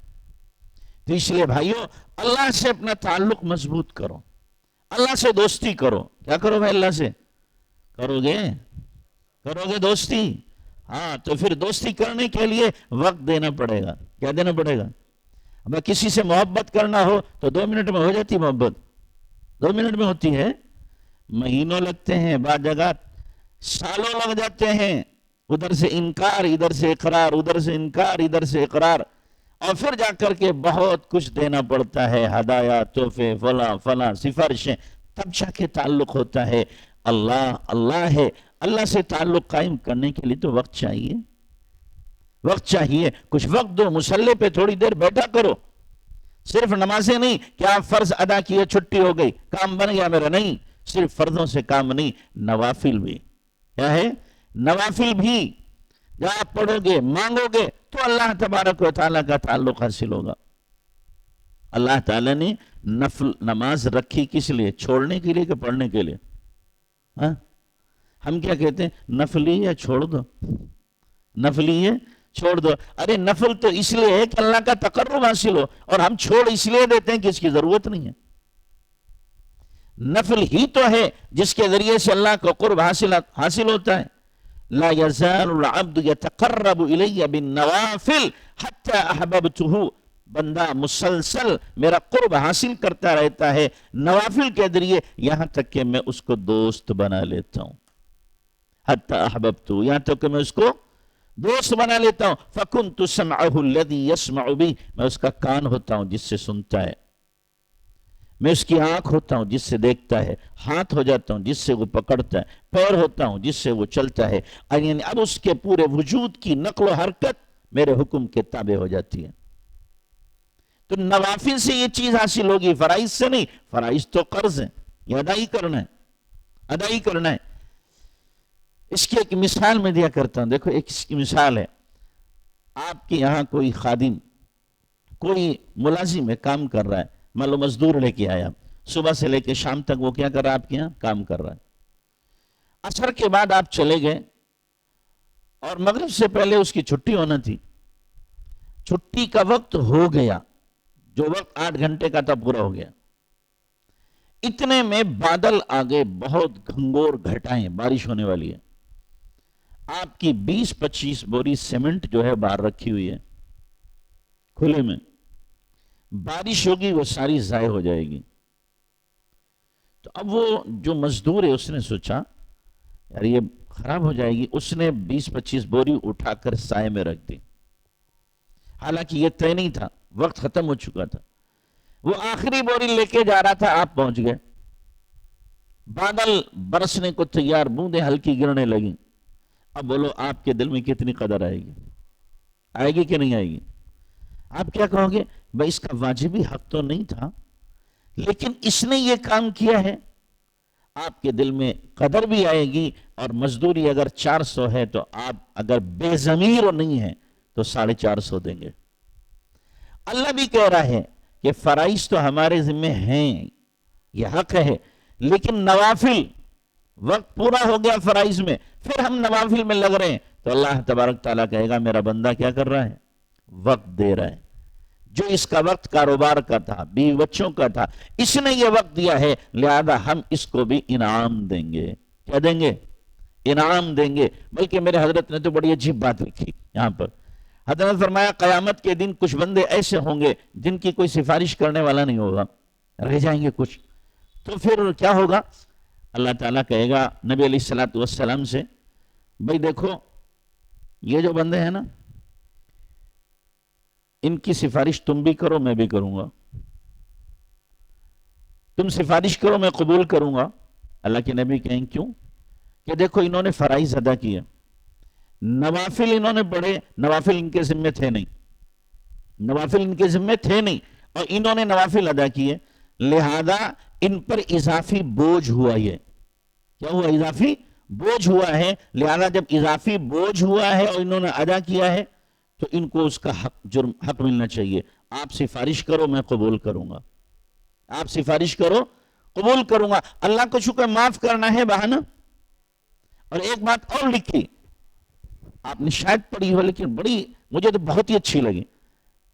تو اس لیے بھائیو، اللہ سے اپنا تعلق مضبوط کرو، اللہ سے دوستی کرو۔ کیا کرو بھائی؟ اللہ سے کرو گے دوستی؟ ہاں، تو پھر دوستی کرنے کے لیے وقت دینا پڑے گا۔ کیا دینا پڑے گا؟ اب کسی سے محبت کرنا ہو تو 2 منٹ میں ہو جاتی محبت، 2 منٹ میں ہوتی ہے؟ مہینوں لگتے ہیں، بعض جگہ سالوں لگ جاتے ہیں، ادھر سے انکار ادھر سے اقرار، ادھر سے انکار ادھر سے اقرار، اور پھر جا کر کے بہت کچھ دینا پڑتا ہے، ہدایہ، تحفے، فلاں فلاں سفارشیں، تب جا کے تعلق ہوتا ہے۔ اللہ اللہ ہے، اللہ سے تعلق قائم کرنے کے لیے تو وقت چاہیے، وقت چاہیے، کچھ وقت دو، مصلی پہ تھوڑی دیر بیٹھا کرو۔ صرف نمازیں نہیں کہ آپ فرض ادا کیے چھٹی ہو گئی کام بن گیا میرا، نہیں، صرف فرضوں سے کام نہیں، نوافل بھی کیا ہے، نوافل بھی جب آپ پڑھو گے مانگو گے تو اللہ تبارک و تعالیٰ کا تعلق حاصل ہوگا۔ اللہ تعالیٰ نے نفل نماز رکھی کس لیے؟ چھوڑنے کے لیے کہ پڑھنے کے لیے؟ ہاں، ہم کیا کہتے ہیں؟ نفلی ہے چھوڑ دو، نفلی ہے چھوڑ دو۔ ارے نفل تو اس لیے ہے کہ اللہ کا تقرب حاصل ہو، اور ہم چھوڑ اس لیے دیتے ہیں کہ اس کی ضرورت نہیں ہے۔ نفل ہی تو ہے جس کے ذریعے سے اللہ کو قرب حاصل ہوتا ہے۔ لا يزال العبد يتقرب الی بالنوافل حتی احببتہ، بندہ مسلسل میرا قرب حاصل کرتا رہتا ہے نوافل کے ذریعے، یہاں تک کہ میں اس کو دوست بنا لیتا ہوں۔ حتی احببتہ، یہاں تک کہ میں اس کو دوست بنا لیتا ہوں۔ فَكُنْتُ سَمْعَهُ الَّذِي يَسْمَعُ بِهِ، میں اس کا کان ہوتا ہوں جس سے سنتا ہے، میں اس کی آنکھ ہوتا ہوں جس سے دیکھتا ہے، ہاتھ ہو جاتا ہوں جس سے وہ پکڑتا ہے، پیر ہوتا ہوں جس سے وہ چلتا ہے، یعنی اب اس کے پورے وجود کی نقل و حرکت میرے حکم کے تابع ہو جاتی ہے۔ تو نوافل سے یہ چیز حاصل ہوگی، فرائض سے نہیں۔ فرائض تو قرض ہیں، یہ ادائی کرنا ہے، ادائی کرنا ہے۔ اس کی ایک مثال میں دیا کرتا ہوں، دیکھو ایک اس کی مثال ہے، آپ کے یہاں کوئی خادم، کوئی ملازم ہے، کام کر رہا ہے، مان لو مزدور لے کے آیا، صبح سے لے کے شام تک وہ کیا کر رہا ہے؟ آپ کے یہاں کام کر رہا ہے۔ عصر کے بعد آپ چلے گئے اور مغرب سے پہلے اس کی چھٹی ہونا تھی، چھٹی کا وقت ہو گیا، جو وقت 8 گھنٹے کا تھا پورا ہو گیا، اتنے میں بادل آگے، بہت گھنگور گھٹائیں، بارش ہونے والی ہے، آپ کی 20-25 بوری سیمنٹ جو ہے باہر رکھی ہوئی ہے کھلے میں، بارش ہوگی وہ ساری ضائع ہو جائے گی۔ تو اب وہ جو مزدور ہے اس نے سوچا یار یہ خراب ہو جائے گی، اس نے 20-25 بوری اٹھا کر سائے میں رکھ دی، حالانکہ یہ طے نہیں تھا، وقت ختم ہو چکا تھا، وہ آخری بوری لے کے جا رہا تھا، آپ پہنچ گئے، بادل برسنے کو تیار، بوندیں ہلکی گرنے لگیں، اب بولو آپ کے دل میں کتنی قدر آئے گی؟ آئے گی کہ نہیں آئے گی؟ آپ کیا کہو گے؟ بھائی اس کا واجبی حق تو نہیں تھا لیکن اس نے یہ کام کیا ہے، آپ کے دل میں قدر بھی آئے گی، اور مزدوری اگر 400 ہے تو آپ اگر بے ضمیر نہیں ہیں تو 450 دیں گے۔ اللہ بھی کہہ رہا ہے کہ فرائض تو ہمارے ذمہ ہیں، یہ حق ہے، لیکن نوافل وقت پورا ہو گیا فرائض میں، پھر ہم نوافل میں لگ رہے ہیں، تو اللہ تبارک تعالیٰ کہے گا میرا بندہ کیا کر رہا ہے؟ وقت دے رہا ہے۔ جو اس کا وقت کاروبار کا تھا، بیوی بچوں کا تھا، اس نے یہ وقت دیا ہے، لہذا ہم اس کو بھی انعام دیں گے۔ کیا دیں گے؟ انعام دیں گے۔ بلکہ میرے حضرت نے تو بڑی عجیب بات لکھی یہاں پر، حضرت فرمایا قیامت کے دن کچھ بندے ایسے ہوں گے جن کی کوئی سفارش کرنے والا نہیں ہوگا، رہ جائیں گے کچھ، تو پھر کیا ہوگا؟ اللہ تعالیٰ کہے گا نبی علیہ السلام سے، بھائی دیکھو یہ جو بندے ہیں نا، ان کی سفارش تم بھی کرو میں بھی کروں گا، تم سفارش کرو میں قبول کروں گا۔ اللہ کے نبی کہیں کیوں؟ کہ دیکھو انہوں نے فرائض ادا کیے، نوافل انہوں نے پڑھے، نوافل ان کے ذمہ تھے نہیں، نوافل ان کے ذمہ تھے نہیں، اور انہوں نے نوافل ادا کیے، لہذا ان پر اضافی بوجھ ہوا، یہ کیا ہوا؟ اضافی بوجھ ہوا ہے، لہذا جب اضافی بوجھ ہوا ہے اور انہوں نے ادا کیا ہے تو ان کو اس کا حق ملنا چاہیے۔ آپ سفارش کرو میں قبول کروں گا، آپ سفارش کرو قبول کروں گا۔ اللہ کو شکر معاف کرنا ہے بہانہ۔ اور ایک بات اور لکھی، آپ نے شاید پڑھی ہو لیکن بڑی مجھے تو بہت ہی اچھی لگی،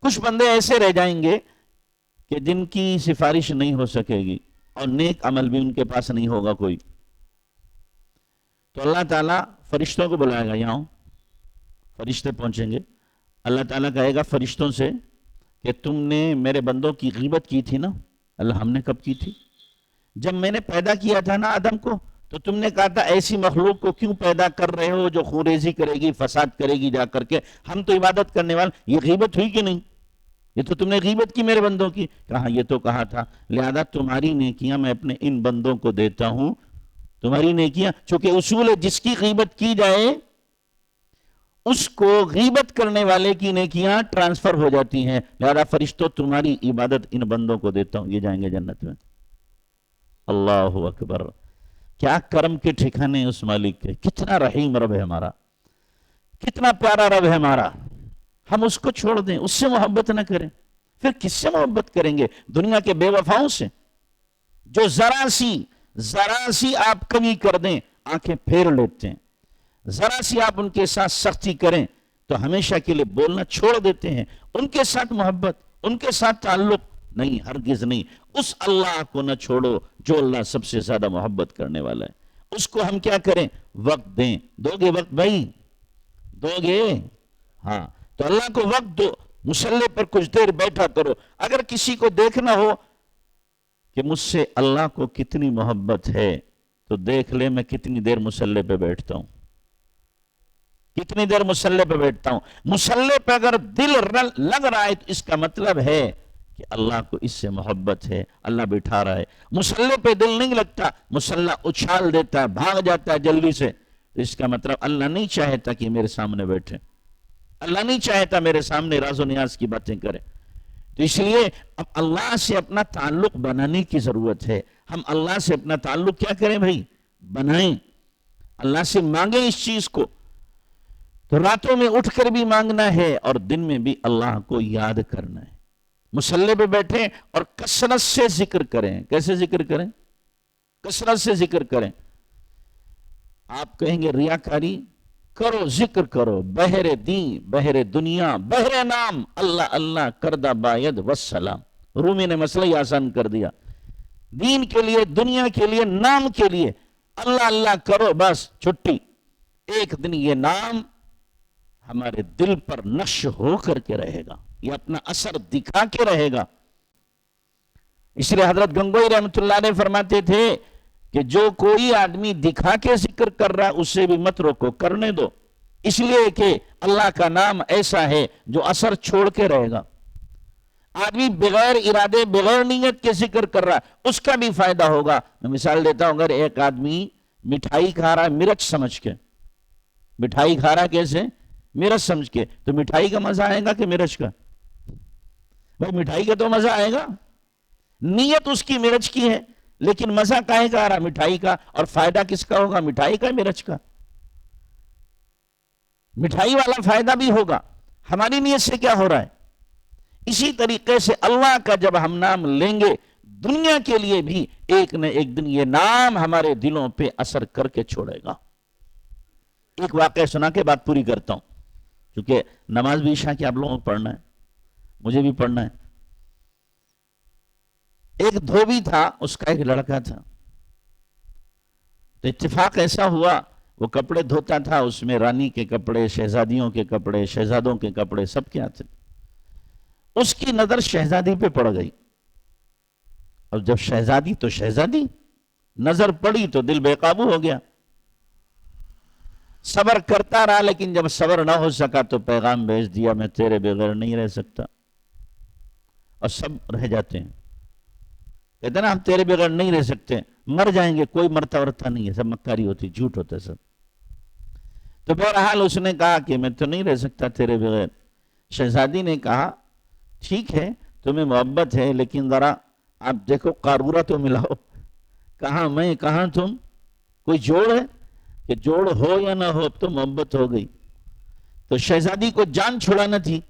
کچھ بندے ایسے رہ جائیں گے کہ جن کی سفارش نہیں ہو سکے گی اور نیک عمل بھی ان کے پاس نہیں ہوگا کوئی، تو اللہ تعالیٰ فرشتوں کو بلائے گا، یہاں فرشتے پہنچیں گے، اللہ تعالیٰ کہے گا فرشتوں سے کہ تم نے میرے بندوں کی غیبت کی تھی نا؟ اللہ ہم نے کب کی تھی؟ جب میں نے پیدا کیا تھا نا آدم کو، تو تم نے کہا تھا ایسی مخلوق کو کیوں پیدا کر رہے ہو جو خوریزی کرے گی، فساد کرے گی جا کر کے، ہم تو عبادت کرنے والے۔ یہ غیبت ہوئی کہ نہیں؟ یہ تو تم نے غیبت کی میرے بندوں کی۔ کہا یہ تو کہا تھا، لہذا تمہاری نیکیاں میں اپنے ان بندوں کو دیتا ہوں، تمہاری نیکیاں، چونکہ اصول ہے جس کی غیبت کی جائے اس کو غیبت کرنے والے کی نیکیاں ٹرانسفر ہو جاتی ہیں، لہذا فرشتوں تمہاری عبادت ان بندوں کو دیتا ہوں، یہ جائیں گے جنت میں۔ اللہ اکبر! کیا کرم کے ٹھکانے اس مالک کے، کتنا رحیم رب ہے ہمارا، کتنا پیارا رب ہے ہمارا۔ ہم اس کو چھوڑ دیں، اس سے محبت نہ کریں، پھر کس سے محبت کریں گے؟ دنیا کے بے وفاؤں سے، جو ذرا سی آپ کمی کر دیں آنکھیں پھیر لیتے ہیں، ذرا سی آپ ان کے ساتھ سختی کریں تو ہمیشہ کے لیے بولنا چھوڑ دیتے ہیں۔ ان کے ساتھ محبت، ان کے ساتھ تعلق نہیں، ہرگز نہیں۔ اس اللہ کو نہ چھوڑو جو اللہ سب سے زیادہ محبت کرنے والا ہے، اس کو ہم کیا کریں؟ وقت دیں۔ دو گے وقت بھائی؟ دو گے؟ ہاں، تو اللہ کو وقت دو، مصلی پر کچھ دیر بیٹھا کرو۔ اگر کسی کو دیکھنا ہو کہ مجھ سے اللہ کو کتنی محبت ہے تو دیکھ لے میں کتنی دیر مصلی پہ بیٹھتا ہوں، کتنی دیر مصلی پہ بیٹھتا ہوں۔ مصلی پہ اگر دل لگ رہا ہے تو اس کا مطلب ہے کہ اللہ کو اس سے محبت ہے، اللہ بٹھا رہا ہے۔ مصلی پہ دل نہیں لگتا، مصلی اچھال دیتا ہے، بھاگ جاتا ہے جلدی سے، تو اس کا مطلب اللہ نہیں چاہتا کہ میرے سامنے بیٹھے، اللہ نہیں چاہتا میرے سامنے راز و نیاز کی باتیں کرے۔ تو اس لیے اب اللہ سے اپنا تعلق بنانے کی ضرورت ہے۔ ہم اللہ سے اپنا تعلق کیا کریں بھائی؟ بنائیں، اللہ سے مانگیں اس چیز کو۔ تو راتوں میں اٹھ کر بھی مانگنا ہے اور دن میں بھی اللہ کو یاد کرنا ہے۔ مصلی پہ بیٹھیں اور کثرت سے ذکر کریں۔ کیسے ذکر کریں؟ کثرت سے ذکر کریں۔ آپ کہیں گے ریاکاری کرو، ذکر کرو، بہر دین، بہر دنیا، بہر نام، اللہ اللہ کردہ باید والسلام۔ رومی نے مسئلہ ہی آسان کر دیا، دین کے لیے، دنیا کے لیے، نام کے لیے اللہ اللہ کرو، بس چھٹی۔ ایک دن یہ نام ہمارے دل پر نقش ہو کر کے رہے گا، یہ اپنا اثر دکھا کے رہے گا۔ اس لیے حضرت گنگوئی رحمۃ اللہ علیہ فرماتے تھے کہ جو کوئی آدمی دکھا کے ذکر کر رہا ہے اسے بھی مت روکو، کرنے دو، اس لیے کہ اللہ کا نام ایسا ہے جو اثر چھوڑ کے رہے گا۔ آدمی بغیر ارادے، بغیر نیت کے ذکر کر رہا ہے اس کا بھی فائدہ ہوگا۔ میں مثال دیتا ہوں، اگر ایک آدمی مٹھائی کھا رہا ہے مرچ سمجھ کے، مٹھائی کھا رہا ہے کیسے؟ مرچ سمجھ کے، تو مٹھائی کا مزہ آئے گا کہ مرچ کا؟ بھائی مٹھائی کا تو مزہ آئے گا، نیت اس کی مرچ کی ہے، لیکن مزہ کائے کا آ رہا؟ مٹھائی کا۔ اور فائدہ کس کا ہوگا؟ مٹھائی کا، مرچ کا؟ مٹھائی والا فائدہ بھی ہوگا، ہماری نیت سے کیا ہو رہا ہے؟ اسی طریقے سے اللہ کا جب ہم نام لیں گے دنیا کے لیے بھی ایک نہ ایک دن یہ نام ہمارے دلوں پہ اثر کر کے چھوڑے گا۔ ایک واقعہ سنا کے بات پوری کرتا ہوں، کیونکہ نماز بھی عشاء کی آپ لوگوں کو پڑھنا ہے، مجھے بھی پڑھنا ہے۔ ایک دھوبی تھا، اس کا ایک لڑکا تھا، تو اتفاق ایسا ہوا وہ کپڑے دھوتا تھا، اس میں رانی کے کپڑے، شہزادیوں کے کپڑے، شہزادوں کے کپڑے سب کے آتے تھے۔ اس کی نظر شہزادی پہ پڑ گئی، اور جب شہزادی تو شہزادی، نظر پڑی تو دل بے قابو ہو گیا۔ صبر کرتا رہا، لیکن جب صبر نہ ہو سکا تو پیغام بھیج دیا، میں تیرے بغیر نہیں رہ سکتا۔ اور سب رہ جاتے ہیں، کہتے نا ہم تیرے بغیر نہیں رہ سکتے، مر جائیں گے، کوئی مرتا ورتا نہیں ہے، سب مکاری ہوتی، جھوٹ ہوتا ہے سب۔ تو بہرحال اس نے کہا کہ میں تو نہیں رہ سکتا تیرے بغیر۔ شہزادی نے کہا ٹھیک ہے تمہیں محبت ہے، لیکن ذرا آپ دیکھو قارورہ تو ملاؤ، کہاں میں کہاں تم، کوئی جوڑ ہے کہ جوڑ ہو یا نہ ہو اب تو محبت ہو گئی۔ تو شہزادی کو جان چھڑانا تھی،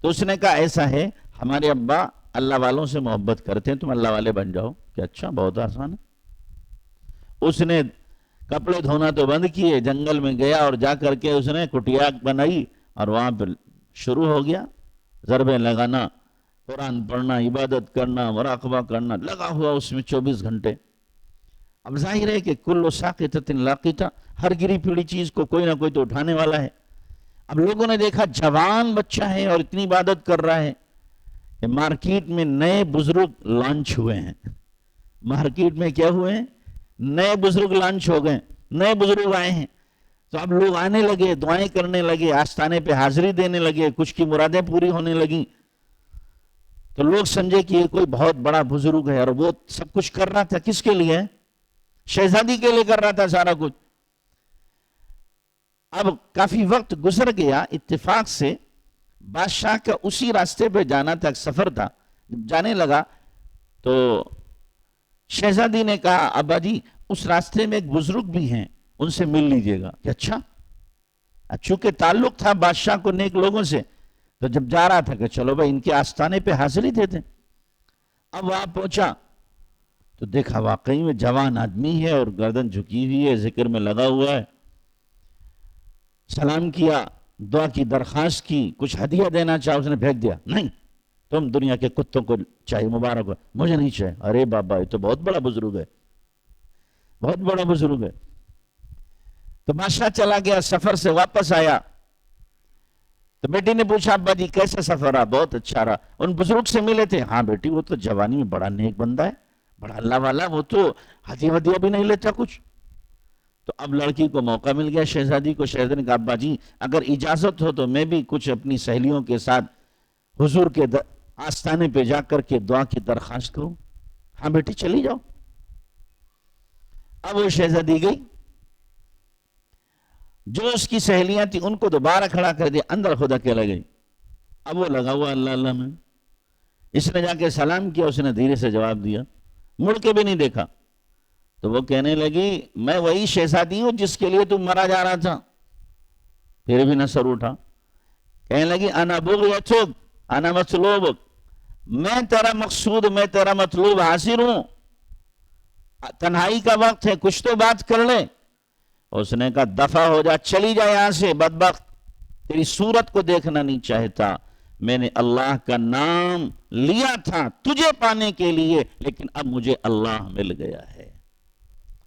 تو اس نے کہا ایسا ہے ہمارے ابا اللہ والوں سے محبت کرتے ہیں، تم اللہ والے بن جاؤ۔ کہ اچھا، بہت آسان ہے۔ اس نے کپڑے دھونا تو بند کیے، جنگل میں گیا اور جا کر کے اس نے کٹیا بنائی اور وہاں پہ شروع ہو گیا ضربیں لگانا، قرآن پڑھنا، عبادت کرنا، مراقبہ کرنا، لگا ہوا اس میں 24 گھنٹے۔ اب ظاہر ہے کہ کل ساقطۃ لاقطہ، ہر گری پھیڑی چیز کو کوئی نہ کوئی تو اٹھانے والا ہے۔ اب لوگوں نے دیکھا جوان بچہ ہے اور اتنی عبادت کر رہا ہے، کہ مارکیٹ میں نئے بزرگ لانچ ہوئے ہیں. مارکیٹ میں کیا ہوئے ہیں؟ نئے بزرگ لانچ ہو گئے، نئے بزرگ آئے ہیں. تو اب لوگ آنے لگے، دعائیں کرنے لگے، آستانے پہ حاضری دینے لگے، کچھ کی مرادیں پوری ہونے لگیں. تو لوگ سمجھے کہ یہ کوئی بہت بڑا بزرگ ہے، اور وہ سب کچھ کر رہا تھا کس کے لیے؟ شہزادی کے لیے کر رہا تھا سارا کچھ. اب کافی وقت گزر گیا، اتفاق سے بادشاہ کا اسی راستے پہ جانا تھا، سفر تھا. جب جانے لگا تو شہزادی نے کہا ابا جی اس راستے میں ایک بزرگ بھی ہیں، ان سے مل لیجئے گا. کہ اچھا. چونکہ تعلق تھا بادشاہ کو نیک لوگوں سے، تو جب جا رہا تھا کہ چلو بھائی ان کے آستانے پہ حاضری دے دیں. اب وہاں پہنچا تو دیکھا واقعی میں جوان آدمی ہے اور گردن جھکی ہوئی ہے، ذکر میں لگا ہوا ہے. سلام کیا، دعا کی درخواست کی، کچھ ہدیہ دینا چاہا، اس نے پھینک دیا. نہیں، تم دنیا کے کتوں کو چاہیے مبارک ہو، مجھے نہیں چاہیے. ارے بابا یہ تو بہت بڑا بزرگ ہے، بہت بڑا بزرگ ہے. تو بادشاہ چلا گیا، سفر سے واپس آیا تو بیٹی نے پوچھا ابا جی کیسا سفر رہا؟ بہت اچھا رہا. ان بزرگ سے ملے تھے؟ ہاں بیٹی وہ تو جوانی میں بڑا نیک بندہ ہے، بڑا اللہ والا، وہ تو ہدیہ ودیہ بھی نہیں لیتا کچھ. تو اب لڑکی کو موقع مل گیا، شہزادی کو. شہزادی نے کہا ابا جی اگر اجازت ہو تو میں بھی کچھ اپنی سہیلیوں کے ساتھ حضور کے آستانے پہ جا کر کے دعا کی درخواست کروں. ہاں بیٹی چلی جاؤ. اب وہ شہزادی گئی، جو اس کی سہیلیاں تھیں ان کو دوبارہ کھڑا کر دیا، اندر خود اکیلے گئی. اب وہ لگا ہوا اللہ اللہ میں. اس نے جا کے سلام کیا، اس نے دھیرے سے جواب دیا، مڑ کے بھی نہیں دیکھا. تو وہ کہنے لگی میں وہی شہزادی ہوں جس کے لیے تم مرا جا رہا تھا. پھر بھی نہ سر اٹھا. کہنے لگی انا بغیتک انا مطلوبک، میں تیرا مقصود، میں تیرا مطلوب حاضر ہوں. تنہائی کا وقت ہے، کچھ تو بات کر لے. اس نے کہا دفع ہو جا، چلی جا یہاں سے بدبخت، تیری صورت کو دیکھنا نہیں چاہتا. میں نے اللہ کا نام لیا تھا تجھے پانے کے لیے، لیکن اب مجھے اللہ مل گیا ہے.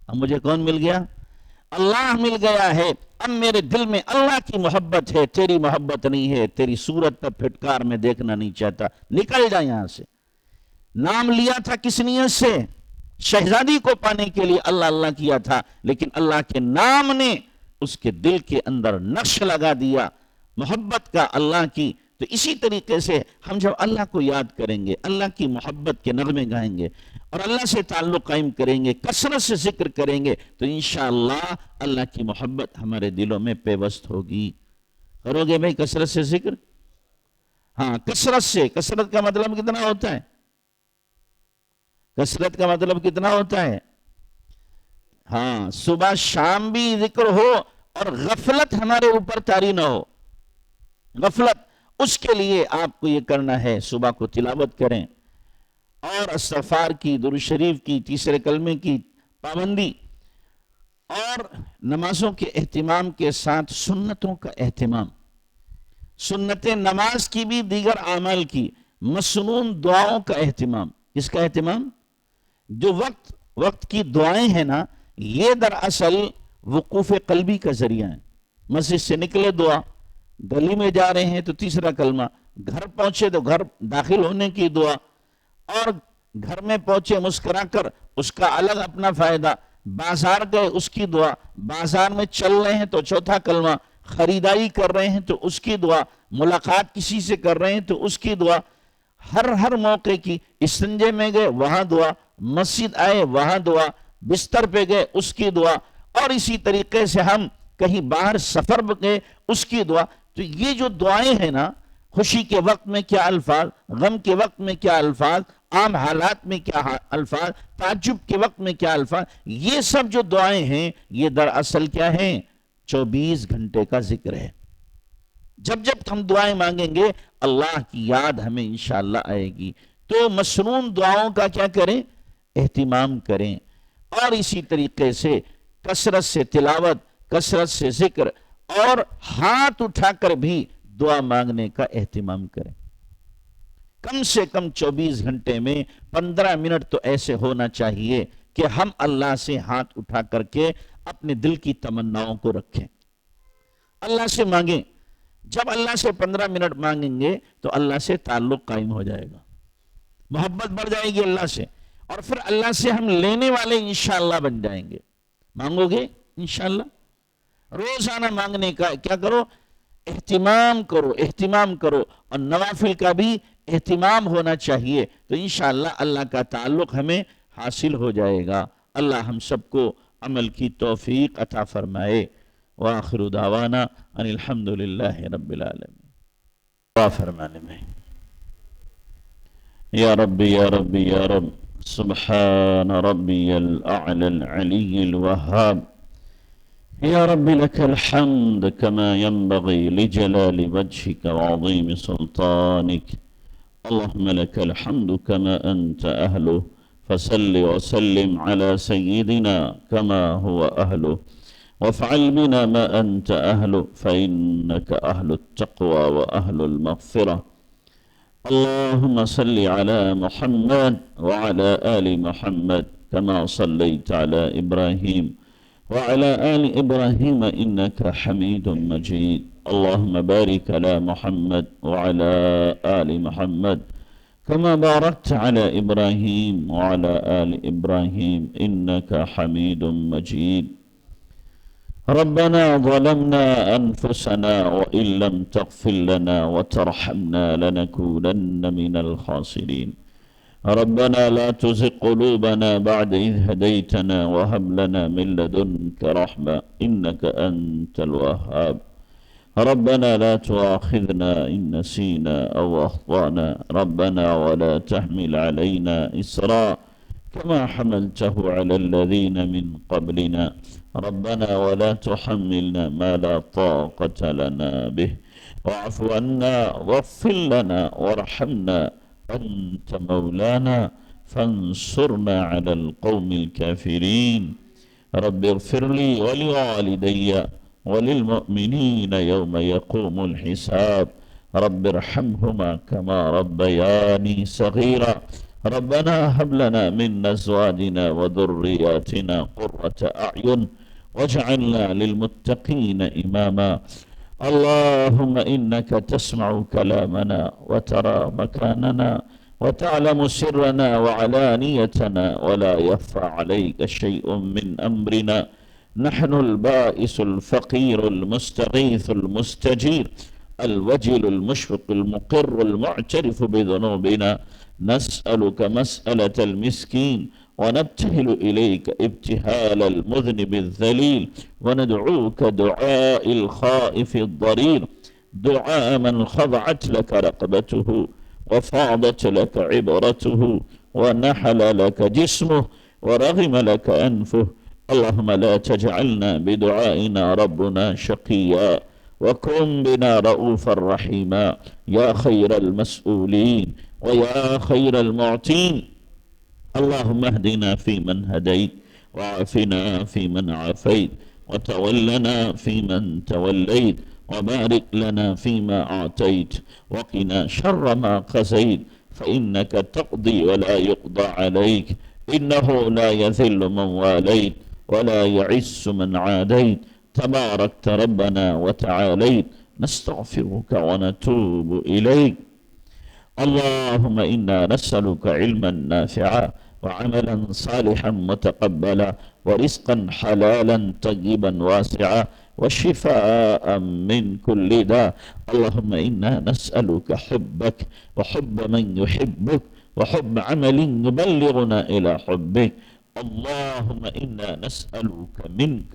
اب مجھے کون مل گیا؟ اللہ مل گیا ہے. اب میرے دل میں اللہ کی محبت ہے، تیری محبت نہیں ہے. تیری صورت پر پھٹکار میں دیکھنا نہیں چاہتا، نکل جا یہاں سے. نام لیا تھا کس نیت سے؟ شہزادی کو پانے کے لیے اللہ اللہ کیا تھا، لیکن اللہ کے نام نے اس کے دل کے اندر نقش لگا دیا محبت کا اللہ کی. تو اسی طریقے سے ہم جب اللہ کو یاد کریں گے، اللہ کی محبت کے نغمے گائیں گے اور اللہ سے تعلق قائم کریں گے، کثرت سے ذکر کریں گے، تو انشاءاللہ اللہ کی محبت ہمارے دلوں میں پیوست ہوگی. کرو گے بھائی کثرت سے ذکر؟ ہاں کثرت سے. کثرت کا مطلب کتنا ہوتا ہے؟ کثرت کا مطلب کتنا ہوتا ہے؟ ہاں صبح شام بھی ذکر ہو اور غفلت ہمارے اوپر طاری نہ ہو. غفلت، اس کے لیے آپ کو یہ کرنا ہے، صبح کو تلاوت کریں اور استغفار کی، درود شریف کی، تیسرے کلمے کی پابندی، اور نمازوں کے اہتمام کے ساتھ سنتوں کا اہتمام. سنت نماز کی بھی، دیگر اعمال کی، مسنون دعاؤں کا اہتمام. کس کا اہتمام؟ جو وقت کی دعائیں ہیں نا، یہ دراصل وقوف قلبی کا ذریعہ ہے. مسجد سے نکلے دعا، گلی میں جا رہے ہیں تو تیسرا کلمہ، گھر پہنچے تو گھر داخل ہونے کی دعا، اور گھر میں پہنچے مسکرا کر اس کا الگ اپنا فائدہ. بازار گئے اس کی دعا، بازار میں چل رہے ہیں تو چوتھا کلمہ، خریداری کر رہے ہیں تو اس کی دعا، ملاقات کسی سے کر رہے ہیں تو اس کی دعا، ہر موقع کی. استنجے میں گئے وہاں دعا، مسجد آئے وہاں دعا، بستر پہ گئے اس کی دعا، اور اسی طریقے سے ہم کہیں باہر سفر گئے اس کی دعا. تو یہ جو دعائیں ہیں نا، خوشی کے وقت میں کیا الفاظ، غم کے وقت میں کیا الفاظ، عام حالات میں کیا الفاظ، تعجب کے وقت میں کیا الفاظ، یہ سب جو دعائیں ہیں یہ دراصل کیا ہیں؟ 24 گھنٹے کا ذکر ہے. جب ہم دعائیں مانگیں گے اللہ کی یاد ہمیں انشاءاللہ آئے گی. تو مسنون دعاؤں کا کیا کریں؟ اہتمام کریں. اور اسی طریقے سے کثرت سے تلاوت، کثرت سے ذکر، اور ہاتھ اٹھا کر بھی دعا مانگنے کا اہتمام کریں. کم سے کم 24 گھنٹے میں 15 منٹ تو ایسے ہونا چاہیے کہ ہم اللہ سے ہاتھ اٹھا کر کے اپنے دل کی تمناؤں کو رکھیں، اللہ سے مانگیں. جب اللہ سے 15 منٹ مانگیں گے تو اللہ سے تعلق قائم ہو جائے گا. محبت بڑھ جائے گی اللہ سے، اور پھر اللہ سے ہم لینے والے انشاءاللہ بن جائیں گے۔ مانگو گے انشاءاللہ، روزانہ مانگنے کا کیا کرو، اہتمام کرو، اہتمام کرو، اور نوافل کا بھی اہتمام ہونا چاہیے، تو انشاءاللہ اللہ کا تعلق ہمیں حاصل ہو جائے گا۔ اللہ ہم سب کو عمل کی توفیق عطا فرمائے۔ وآخر دعوانا ان الحمدللہ رب العالمین۔ دعا فرمانے میں یا رب یا رب یا رب سبحان ربی الاعلی العلی الوہاب یا رب لك الحمد كما ينبغي لجلال وجهك وعظيم سلطانك اللهم لك الحمد كما أنت أهله فصل وسلم على سيدنا كما هو أهله وافعل بنا ما أنت أهله فإنك أهل التقوى وأهل المغفرة اللهم صل على محمد وعلى آل محمد كما صليت على إبراهيم وعلى آل إبراهيم إنك حميد مجيد اللهم بارك على محمد وعلى آل محمد كما باركت على إبراهيم وعلى آل إبراهيم إنك حميد مجيد ربنا ظلمنا أنفسنا وإن لم تغفر لنا وترحمنا لنكونن من الخاسرين ربنا لا تزغ قلوبنا بعد إذ هديتنا وهب لنا من لدنك رحمة إنك أنت الوهاب ربنا لا تؤاخذنا إن نسينا أو أخطأنا ربنا ولا تحمل علينا إصرا كما حملته على الذين من قبلنا ربنا ولا تحملنا ما لا طاقة لنا به واعف عنا واغفر لنا وارحمنا أنت مولانا فانصرنا على القوم الكافرين رب اغفر لي ولوالدي وللمؤمنين يوم يقوم الحساب رب ارحمهما كما ربياني صغيرا ربنا هب لنا من أزواجنا وذرياتنا قرة أعين واجعلنا للمتقين إماما اللهم إنك تسمع كلامنا وترى مكاننا وتعلم سرنا وعلانيتنا ولا يخفى عليك شيء من أمرنا نحن البائس الفقير المستغيث المستجير الوجل المشفق المقر المعترف بذنوبنا نسألك مسألة المسكين ونبتهل إليك ابتهال المذنب الذليل وندعوك دعاء الخائف الضرير دعاء من خضعت لك رقبته وفاضت لك عبرته ونحل لك جسمه ورغم لك أنفه اللهم لا تجعلنا بدعائنا ربنا شقيا وكن بنا رؤوفا رحيما يا خير المسؤولين ويا خير المعطين اللهم اهدنا فيمن هديت وعافنا فيمن عافيت وتولنا فيمن توليت وبارك لنا فيما أعطيت وقنا شر ما قضيت فإنك تقضي ولا يقضى عليك إنه لا يذل من واليت ولا يعز من عاديت تباركت ربنا وتعاليت نستغفرك ونتوب إليك اللهم إنا نسألك علما نافعا وعملا صالحا متقبلا ورزقا حلالا طيبا واسعا وشفاء من كل داء اللهم إنا نسألك حبك وحب من يحبك وحب عمل يبلغنا إلى حبك اللهم إنا نسألك منك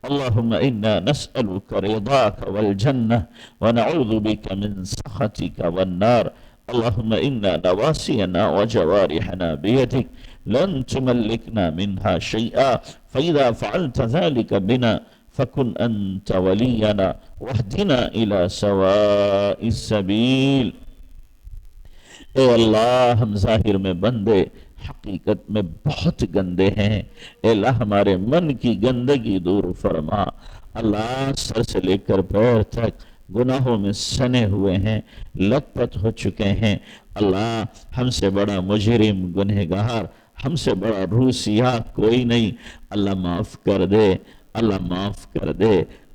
اللهم إنا نسألك رضاك والجنة ونعوذ بك من سخطك والنار اللهم إنا نواسينا وجوارحنا بيدك لن تملكنا منها شيئا فإذا فعلت ذلك بنا فكن أنت ولينا واهدنا إلى سواء السبيل اے اللہ ہم ظاہر میں بندے حقیقت میں بہت گندے ہیں اے اللہ ہمارے من کی گندگی دور فرما اللہ سر سے لے کر پیر تک گناہوں میں سنے ہوئے ہیں لت پت ہو چکے ہیں اللہ ہم سے بڑا مجرم گنہگار ہم سے بڑا روسیا کوئی نہیں اللہ معاف کر دے اللہ معاف کر دے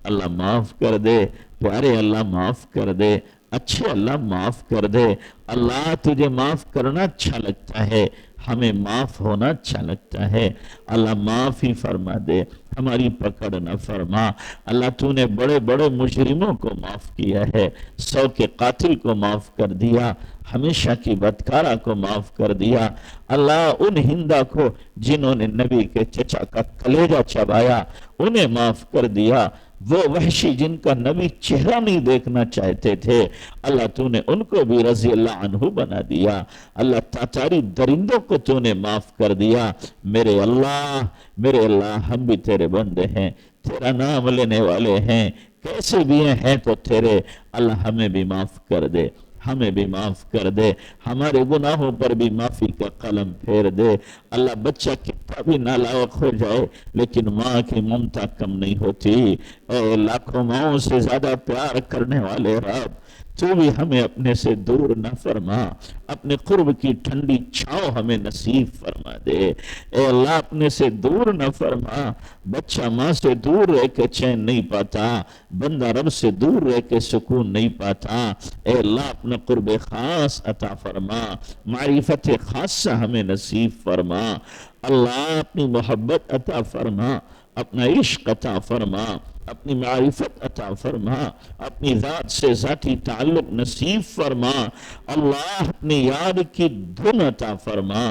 اللہ معاف کر دے پیارے اللہ معاف کر دے اچھے اللہ معاف کر دے۔ اللہ تجھے معاف کرنا اچھا لگتا ہے، ہمیں معاف ہونا اچھا لگتا ہے۔ اللہ معاف ہی فرما دے، ہماری پکڑ نہ فرما۔ اللہ تو نے بڑے بڑے مجرموں کو معاف کیا ہے، 100 کے قاتل کو معاف کر دیا، ہمیشہ کی بدکارہ کو معاف کر دیا۔ اللہ ان ہندا کو جنہوں نے نبی کے چچا کا کلیجہ چبایا انہیں معاف کر دیا۔ وہ وحشی جن کا نبی چہرہ نہیں دیکھنا چاہتے تھے، اللہ تو نے ان کو بھی رضی اللہ عنہ بنا دیا۔ اللہ تاتاری درندوں کو تو نے معاف کر دیا۔ میرے اللہ ہم بھی تیرے بندے ہیں، تیرا نام لینے والے ہیں، کیسے بھی ہیں تو تیرے۔ اللہ ہمیں بھی معاف کر دے، ہمیں بھی معاف کر دے، ہمارے گناہوں پر بھی معافی کا قلم پھیر دے۔ اللہ بچہ کتنا بھی نالائق ہو جائے لیکن ماں کی ممتا کم نہیں ہوتی۔ اے لاکھوں ماؤں سے زیادہ پیار کرنے والے رب، تو بھی ہمیں اپنے سے دور نہ فرما، اپنے قرب کی ٹھنڈی چھاؤں ہمیں نصیب فرما دے۔ اے اللہ اپنے سے دور نہ فرما۔ بچہ ماں سے دور رہ کے چین نہیں پاتا، بندہ رب سے دور رہ کے سکون نہیں پاتا۔ اے اللہ اپنا قرب خاص عطا فرما، معرفت خاصہ ہمیں نصیب فرما۔ اللہ اپنی محبت عطا فرما، اپنا عشق عطا فرما، اپنی معرفت عطا فرما، اپنی ذات سے ذاتی تعلق نصیب فرما۔ اللہ اپنی یاد کی دھن عطا فرما،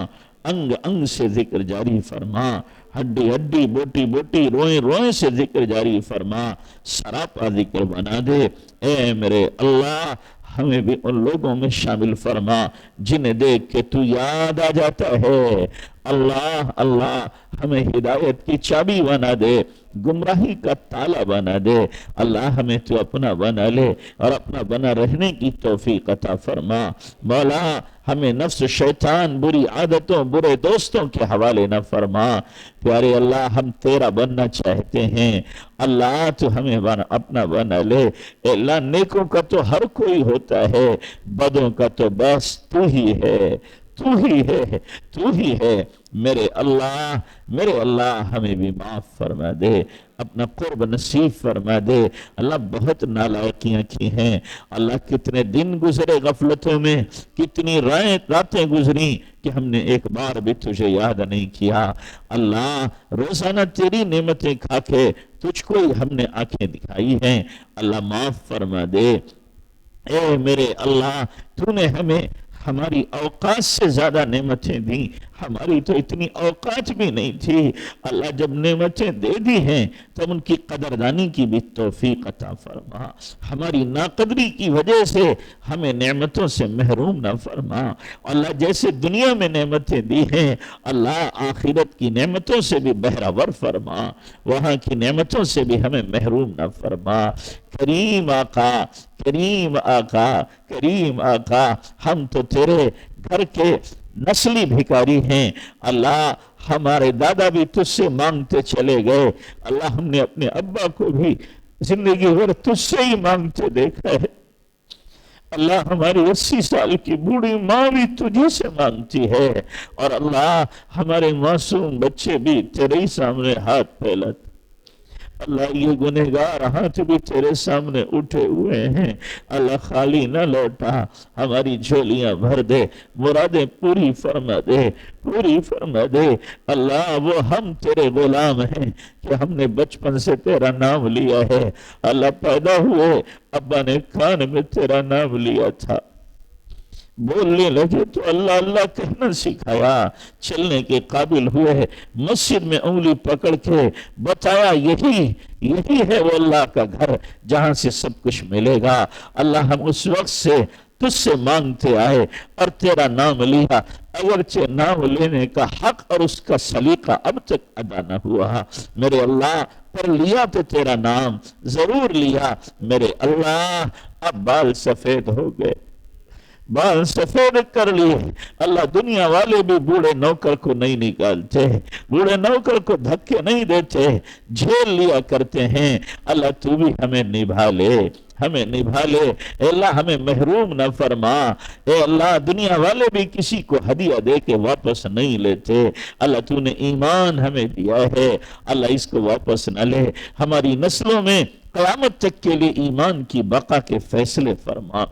انگ انگ سے ذکر جاری فرما، ہڈی ہڈی بوٹی بوٹی روئیں روئیں سے ذکر جاری فرما، سراپا ذکر بنا دے۔ اے میرے اللہ ہمیں بھی ان لوگوں میں شامل فرما جنہیں دیکھ کے تو یاد آ جاتا ہے۔ اللہ ہمیں ہدایت کی چابی بنا دے، گمراہی کا تالا بنا دے۔ اللہ ہمیں تو اپنا بنا لے اور اپنا بنا رہنے کی توفیق عطا فرما۔ مولا ہمیں نفس شیطان بری عادتوں برے دوستوں کے حوالے نہ فرما۔ پیارے اللہ ہم تیرا بننا چاہتے ہیں، اللہ تو ہمیں اپنا بنا لے۔ اے اللہ نیکوں کا تو ہر کوئی ہوتا ہے، بدوں کا تو بس تو ہی ہے، تو ہی ہے۔ میرے اللہ ہمیں بھی معاف فرما دے، اپنا قرب نصیب فرما دے۔ اللہ بہت نالائقیاں کی ہیں، اللہ کتنے دن گزرے غفلتوں میں، کتنی راتیں گزری کہ ہم نے ایک بار بھی تجھے یاد نہیں کیا۔ اللہ روزانہ تیری نعمتیں کھا کے تجھ کو ہی ہم نے آنکھیں دکھائی ہیں، اللہ معاف فرما دے۔ اے میرے اللہ تو نے ہمیں ہماری اوقات سے زیادہ نعمتیں دیں، ہماری تو اتنی اوقات بھی نہیں تھی۔ اللہ جب نعمتیں دے دی ہیں تب ان کی قدردانی کی بھی توفیق عطا فرما۔ ہماری ناقدری کی وجہ سے ہمیں نعمتوں سے محروم نہ فرما۔ اللہ جیسے دنیا میں نعمتیں دی ہیں اللہ آخرت کی نعمتوں سے بھی بہرور فرما، وہاں کی نعمتوں سے بھی ہمیں محروم نہ فرما۔ کریم آقا کریم آقا کریم آقا ہم تو تیرے گھر کے نسلی بھکاری ہیں، اللہ ہمارے دادا بھی تجھ سے مانگتے چلے گئے، اللہ ہم نے اپنے ابا کو بھی زندگی بھر تجھ سے ہی مانگتے دیکھا ہے، اللہ ہماری 80 سال کی بوڑھی ماں بھی تجھے سے مانگتی ہے، اور اللہ ہمارے معصوم بچے بھی تیرے ہی سامنے ہاتھ پھیلاتے۔ اللہ یہ گنہگار ہاتھ بھی تیرے سامنے اٹھے ہوئے ہیں، اللہ خالی نہ لوٹا، ہماری جھولیاں بھر دے، مرادیں پوری فرما دے۔ اللہ وہ ہم تیرے غلام ہیں کہ ہم نے بچپن سے تیرا نام لیا ہے، اللہ پیدا ہوئے ابا نے کان میں تیرا نام لیا تھا، بولنے لگے تو اللہ اللہ کہنا سکھایا، چلنے کے قابل ہوئے مسجد میں انگلی پکڑ کے بتایا یہی ہے وہ اللہ کا گھر جہاں سے سب کچھ ملے گا۔ اللہ ہم اس وقت سے تجھ سے مانگتے آئے اور تیرا نام لیا، اگرچہ نام لینے کا حق اور اس کا سلیقہ اب تک ادا نہ ہوا، میرے اللہ پر لیا تو تیرا نام ضرور لیا۔ میرے اللہ اب بال سفید ہو گئے، بال سفید کر لیے، اللہ دنیا والے بھی بوڑھے نوکر کو نہیں نکالتے، بوڑھے نوکر کو دھکے نہیں دیتے، جھیل لیا کرتے ہیں، اللہ تو بھی ہمیں نبھا لے، اے اللہ ہمیں محروم نہ فرما۔ اے اللہ دنیا والے بھی کسی کو ہدیہ دے کے واپس نہیں لیتے، اللہ تو نے ایمان ہمیں دیا ہے، اللہ اس کو واپس نہ لے، ہماری نسلوں میں قیامت تک کے لیے ایمان کی بقا کے فیصلے فرما۔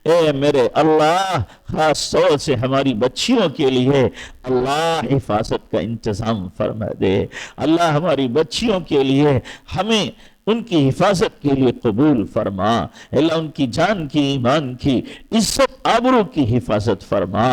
اے میرے اللہ خاص طور سے ہماری بچیوں کے لیے اللہ حفاظت کا انتظام فرما دے۔ اللہ ہماری بچیوں کے لیے ہمیں ان کی حفاظت کے لیے قبول فرما۔ اللہ ان کی جان کی، ایمان کی، عزت آبرو کی حفاظت فرما۔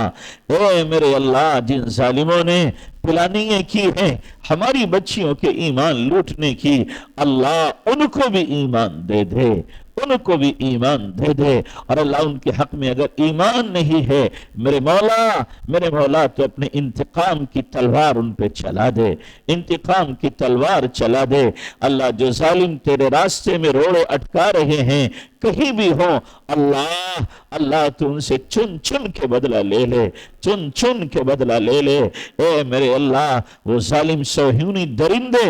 اے میرے اللہ جن ظالموں نے پلاننگیں کی ہیں ہماری بچیوں کے ایمان لوٹنے کی، اللہ ان کو بھی ایمان دے دے، ان کو بھی ایمان دے دے۔ اور اللہ ان کے حق میں اگر ایمان نہیں ہے میرے مولا تو اپنے انتقام کی تلوار ان پہ چلا دے، انتقام کی تلوار چلا دے۔ اللہ جو ظالم تیرے راستے میں روڑے اٹکا رہے ہیں کہیں بھی ہو، اللہ تو ان سے چن چن کے بدلہ لے لے، چن چن کے بدلہ لے لے۔ اے میرے اللہ وہ ظالم صہیونی درندے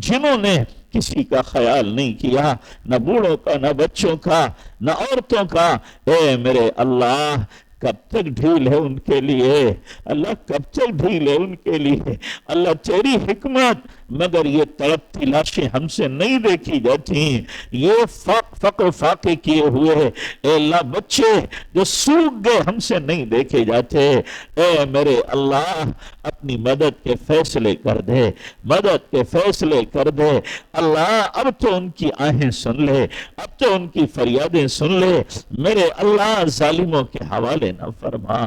جنہوں نے کسی کا خیال نہیں کیا، نہ بوڑھوں کا، نہ بچوں کا، نہ عورتوں کا، اے میرے اللہ کب تک ڈھیل ہے ان کے لیے؟ اللہ کب تک ڈھیل ہے ان کے لیے؟ اللہ تیری حکمت، مگر یہ تڑپتی لاشیں ہم سے نہیں دیکھی جاتی، یہ فقر فاقے کیے ہوئے اے اللہ بچے جو سوکھ گئے ہم سے نہیں دیکھے جاتے۔ اے میرے اللہ اپنی مدد کے فیصلے کر دے، مدد کے فیصلے کر دے۔ اللہ اب تو ان کی آہیں سن لے، اب تو ان کی فریادیں سن لے، میرے اللہ ظالموں کے حوالے نہ فرما،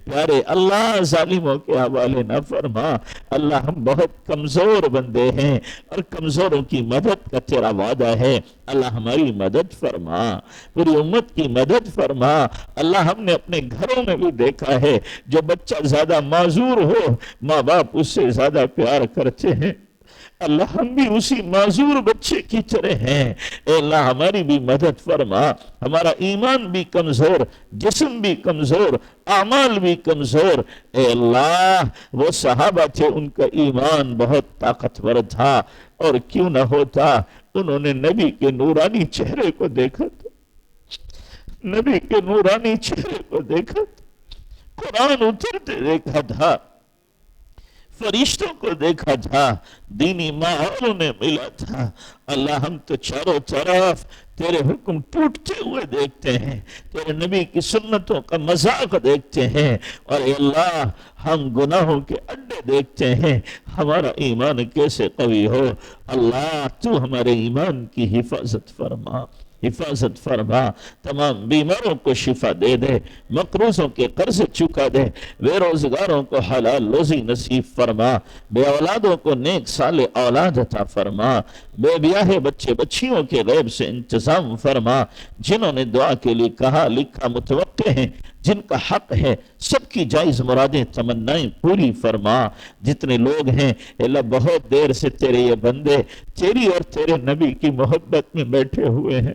پیارے اللہ ظالموں کے حوالے نہ فرما۔ اللہ ہم بہت کمزور بندے ہیں اور کمزوروں کی مدد کا تیرا وعدہ ہے، اللہ ہماری مدد فرما، پوری امت کی مدد فرما۔ اللہ ہم نے اپنے گھروں میں بھی دیکھا ہے جو بچہ زیادہ معذور ہو ماں باپ اس سے زیادہ پیار کرتے ہیں، اللہ ہم بھی اسی معذور بچے کی طرح ہیں، اے اللہ ہماری بھی مدد فرما۔ ہمارا ایمان بھی کمزور، جسم بھی کمزور، اعمال بھی کمزور، اے اللہ وہ صحابہ تھے ان کا ایمان بہت طاقتور تھا، اور کیوں نہ ہوتا انہوں نے نبی کے نورانی چہرے کو دیکھا تھا، نبی کے نورانی چہرے کو دیکھا تھا، قرآن اترتے دیکھا تھا، فرشتوں کو دیکھا تھا، دینی ماحول انہیں ملا تھا۔ اللہ ہم تو چاروں طرف تیرے حکم ٹوٹتے ہوئے دیکھتے ہیں، تیرے نبی کی سنتوں کا مذاق دیکھتے ہیں، اور اے اللہ ہم گناہوں کے اڈے دیکھتے ہیں، ہمارا ایمان کیسے قوی ہو۔ اللہ تو ہمارے ایمان کی حفاظت فرما، حفاظت فرما، تمام بیماروں کو شفا دے دے، مقروضوں کے قرض چکا دے، بے روزگاروں کو حلال روزی نصیب فرما، بے اولادوں کو نیک صالح اولاد عطا فرما، بے بیاہ بچے بچیوں کے غیب سے انتظام فرما، جنہوں نے دعا کے لیے کہا لکھا متوقع ہیں، جن کا حق ہے سب کی جائز مرادیں تمنائیں پوری فرما۔ جتنے لوگ ہیں اللہ بہت دیر سے تیرے یہ بندے تیری اور تیرے نبی کی محبت میں بیٹھے ہوئے ہیں،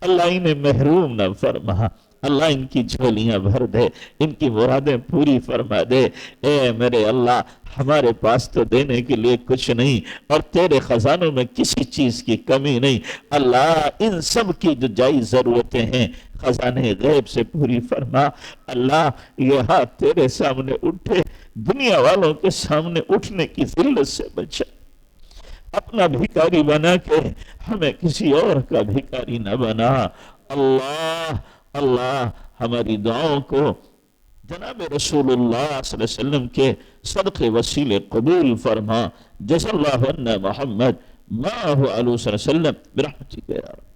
اللہ انہیں محروم نہ فرما، اللہ ان کی جھولیاں بھر دے، ان کی مرادیں پوری فرما دے۔ اے میرے اللہ ہمارے پاس تو دینے کے لیے کچھ نہیں، اور تیرے خزانوں میں کسی چیز کی کمی نہیں، اللہ ان سب کی جو جائز ضرورتیں ہیں خزانے غیب سے پوری فرما۔ اللہ یہ ہاتھ تیرے سامنے اٹھے، دنیا والوں کے سامنے اٹھنے کی ذلت سے بچا، اپنا بھیکاری بنا کے ہمیں کسی اور کا بھیکاری نہ بنا۔ اللہ ہماری دعاؤں کو جناب رسول اللہ صلی اللہ علیہ وسلم کے صدقے وسیلے قبول فرما۔ جزا اللہ عنا محمد ما هو علیہ وسلم برحمتک یا رب۔